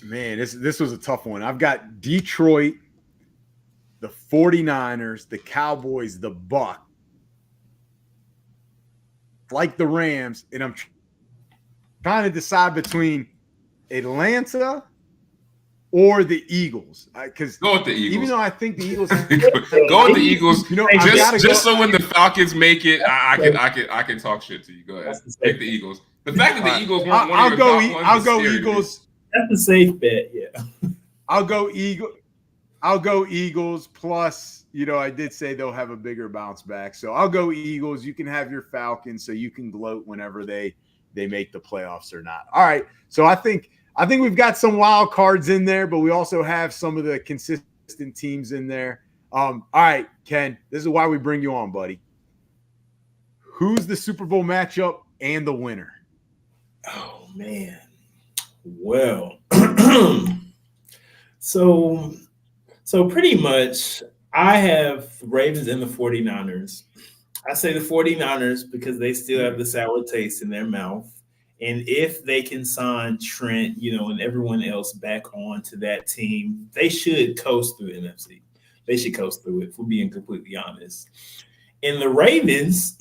man, this was a tough one. I've got Detroit, the 49ers, the Cowboys, the Bucks, like the Rams, and I'm trying to decide between Atlanta or the Eagles. Because go with the Eagles. Even though I think the Eagles go with the Eagles. You know, just so when the Falcons make it, I can talk shit to you. Go ahead. Take the Eagles. The fact that the Eagles weren't one of your top ones. I'll go Eagles. That's a safe bet, yeah. I'll go Eagles plus, you know, I did say they'll have a bigger bounce back. So I'll go Eagles. You can have your Falcons so you can gloat whenever they make the playoffs or not. All right. So I think we've got some wild cards in there, but we also have some of the consistent teams in there. All right, Ken, this is why we bring you on, buddy. Who's the Super Bowl matchup and the winner? Oh, man. Well, so pretty much I have Ravens and the 49ers. I say the 49ers because they still have the sour taste in their mouth. And if they can sign Trent, you know, and everyone else back onto that team, they should coast through NFC. They should coast through it, if we're being completely honest. And the Ravens,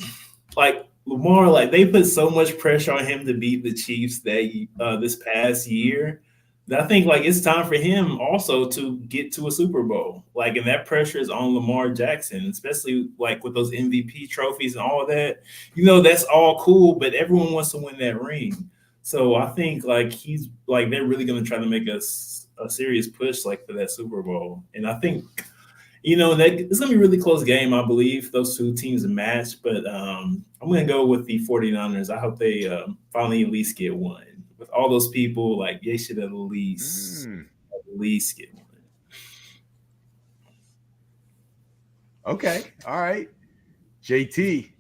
like Lamar, like they put so much pressure on him to beat the Chiefs this past year that I think like it's time for him also to get to a Super Bowl. Like, and that pressure is on Lamar Jackson, especially like with those MVP trophies and all of that. You know, that's all cool, but everyone wants to win that ring. So I think like he's like they're really going to try to make a serious push like for that Super Bowl. And I think, you know, that it's going to be a really close game, I believe. Those 2 teams match, but I'm going to go with the 49ers. I hope they finally at least get one. With all those people, like they should at least get one. Okay. All right. JT.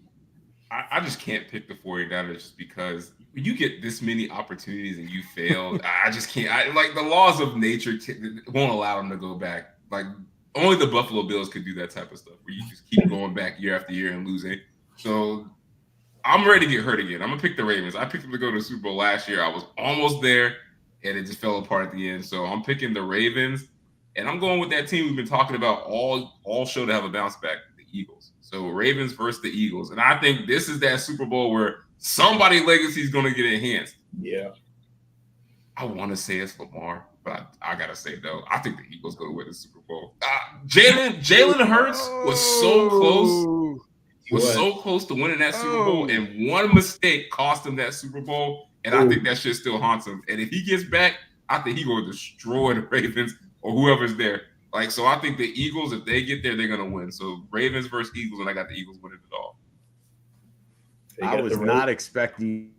I just can't pick the 49ers just because when you get this many opportunities and you fail, I just can't. Like the laws of nature won't allow them to go back. Like only the Buffalo Bills could do that type of stuff where you just keep going back year after year and losing. So I'm ready to get hurt again. I'm going to pick the Ravens. I picked them to go to the Super Bowl last year. I was almost there, and it just fell apart at the end. So I'm picking the Ravens, and I'm going with that team we've been talking about all show to have a bounce back, the Eagles. So Ravens versus the Eagles. And I think this is that Super Bowl where somebody's legacy is going to get enhanced. Yeah. I want to say it's Lamar, but I got to say, though, I think the Eagles go to win the Super Bowl. Jalen Hurts was so close. He was so close to winning that Super Bowl, and one mistake cost him that Super Bowl, and I think that shit still haunts him. And if he gets back, I think he's going to destroy the Ravens or whoever's there. Like, so I think the Eagles, if they get there, they're gonna win. So Ravens versus Eagles, and I got the Eagles winning it all. I was not expecting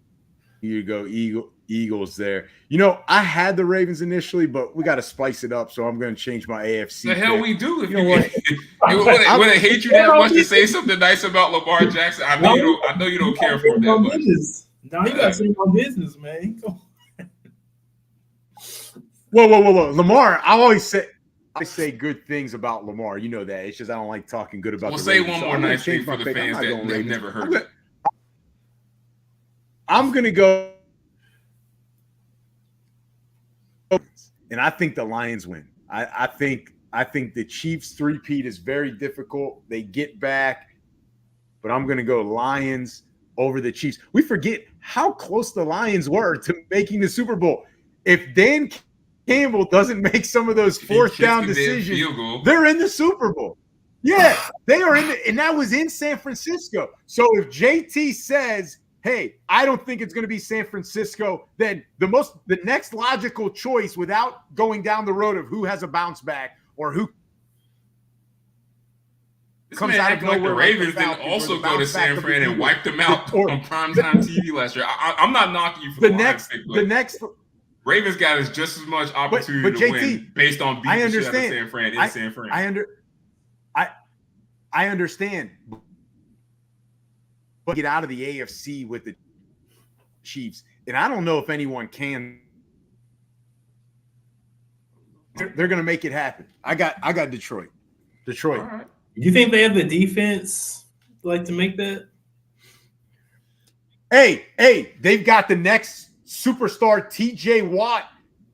you to go Eagles there. You know, I had the Ravens initially, but we got to spice it up. So I'm going to change my AFC. The hell we do? If you know what? When they hate you that much to say something nice about Lamar Jackson, I know you don't care for him that much. No, you got to say my business, man. Whoa. Lamar, I say good things about Lamar. You know that. It's just I don't like talking good about the Ravens. We'll say one more nice thing for the fans that never heard it. I'm going to go. And I think the Lions win. I think the Chiefs three-peat is very difficult. They get back, but I'm going to go Lions over the Chiefs. We forget how close the Lions were to making the Super Bowl. If Dan Campbell doesn't make some of those fourth down decisions, they're in the Super Bowl. Yeah, they are and that was in San Francisco. So if JT says, hey, I don't think it's going to be San Francisco, then the next logical choice without going down the road of who has a bounce back or who comes out of nowhere. The Ravens didn't also go to San Fran and wipe them out on primetime TV last year. I'm not knocking you for the next. Ravens got us just as much opportunity to win based on beating the shit out of San Fran in San Fran. I understand. But get out of the AFC with the Chiefs. And I don't know if anyone can. They're going to make it happen. I got Detroit. Detroit. Right. You think they have the defense to make that? Hey, they've got the next superstar TJ Watt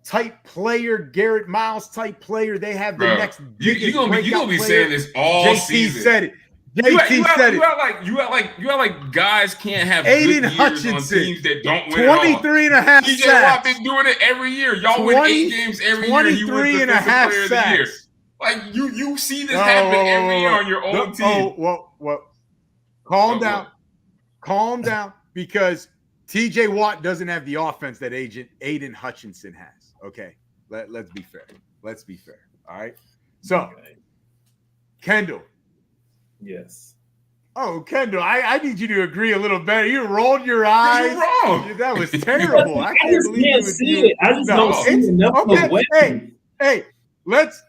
type player, Garrett Miles type player. They have the next biggest breakout you gonna be player. saying this all JT season. Said it. You act like guys can't have Aiden good Hutchinson, years on teams that don't win 23 and a half TJ sacks. Watt been doing it every year. Y'all win 8 games every year. He wins the defensive player of the year. Like you see this happen every year on your own team. Calm down, because TJ Watt doesn't have the offense that Aiden Hutchinson has. Okay, let's be fair. All right. So, Kendall. Yes. Oh, Kendall, I need you to agree a little better. You rolled your eyes. You're wrong. That was terrible. I can't just believe can't you see it. I just don't see enough of okay. Hey, let's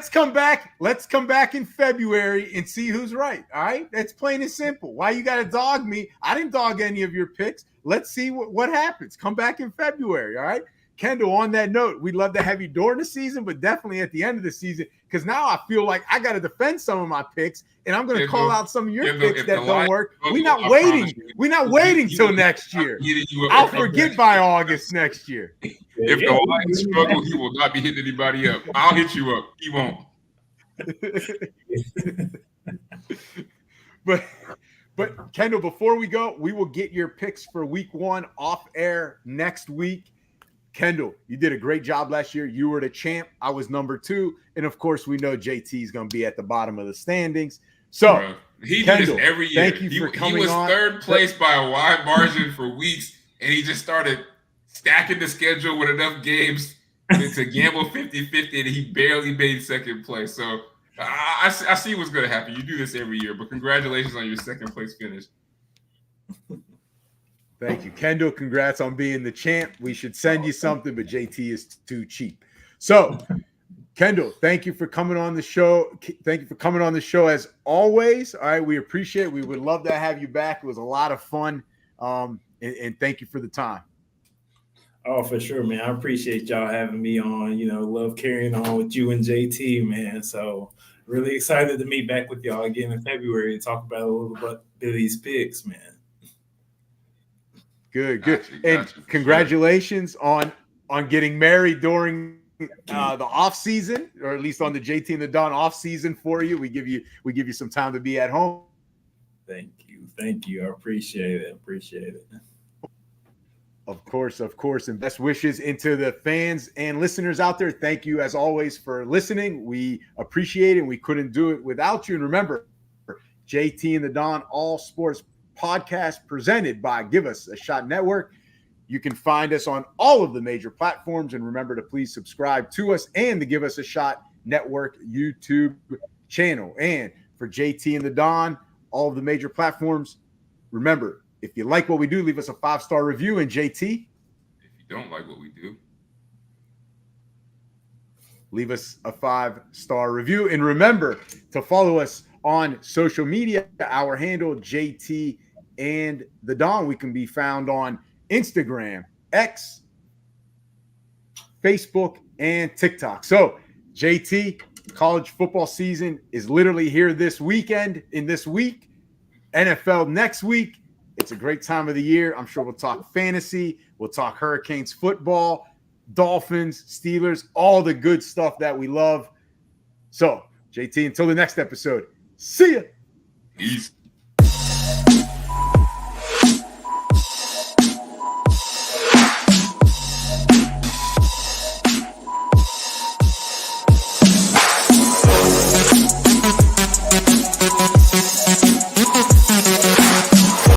come back. Let's come back in February and see who's right. All right, that's plain and simple. Why you got to dog me? I didn't dog any of your picks. Let's see what happens. Come back in February. All right. Kendall, on that note, we'd love to have you during the season, but definitely at the end of the season, because now I feel like I got to defend some of my picks, and I'm going to call out some of your picks that don't work. We're not waiting. We're not waiting till next year. I'll forget by August next year. If the Lions struggle, he will not be hitting anybody up. I'll hit you up. He won't. But Kendall, before we go, we will get your picks for week 1 off air next week. Kendall, you did a great job last year. You were the champ. I was number 2. And, of course, we know JT is going to be at the bottom of the standings. So, he Kendall, did this every year. Thank you for coming on. He was on. third place by a wide margin for weeks, and he just started stacking the schedule with enough games to gamble 50-50, and he barely made second place. So, I see what's going to happen. You do this every year, but congratulations on your second place finish. Thank you, Kendall. Congrats on being the champ. We should send you something, but JT is too cheap. So, Kendall, thank you for coming on the show. Thank you for coming on the show as always. All right, we appreciate it. We would love to have you back. It was a lot of fun, and thank you for the time. Oh, for sure, man. I appreciate y'all having me on. Love carrying on with you and JT, man. So really excited to meet back with y'all again in February and talk about a little bit of these picks, man. Good. And congratulations on getting married during the off season, or at least on the JT and the Don off season for you. We give you some time to be at home. Thank you. I appreciate it. Of course. And best wishes into the fans and listeners out there. Thank you as always for listening. We appreciate it. We couldn't do it without you. And remember, JT and the Don All Sports Podcast presented by Give Us a Shot Network. You can find us on all of the major platforms, and remember to please subscribe to us and the Give Us a Shot Network YouTube channel. And for JT and the Don, all of the major platforms, remember, if you like what we do, leave us a 5-star review. And JT, if you don't like what we do, leave us a 5-star review. And remember to follow us on social media. Our handle, JT and the Don. We can be found on Instagram, X, Facebook, and TikTok. So, JT, college football season is literally here this weekend, in this week. NFL next week. It's a great time of the year. I'm sure we'll talk fantasy. We'll talk Hurricanes football, Dolphins, Steelers, all the good stuff that we love. So, JT, until the next episode, see ya.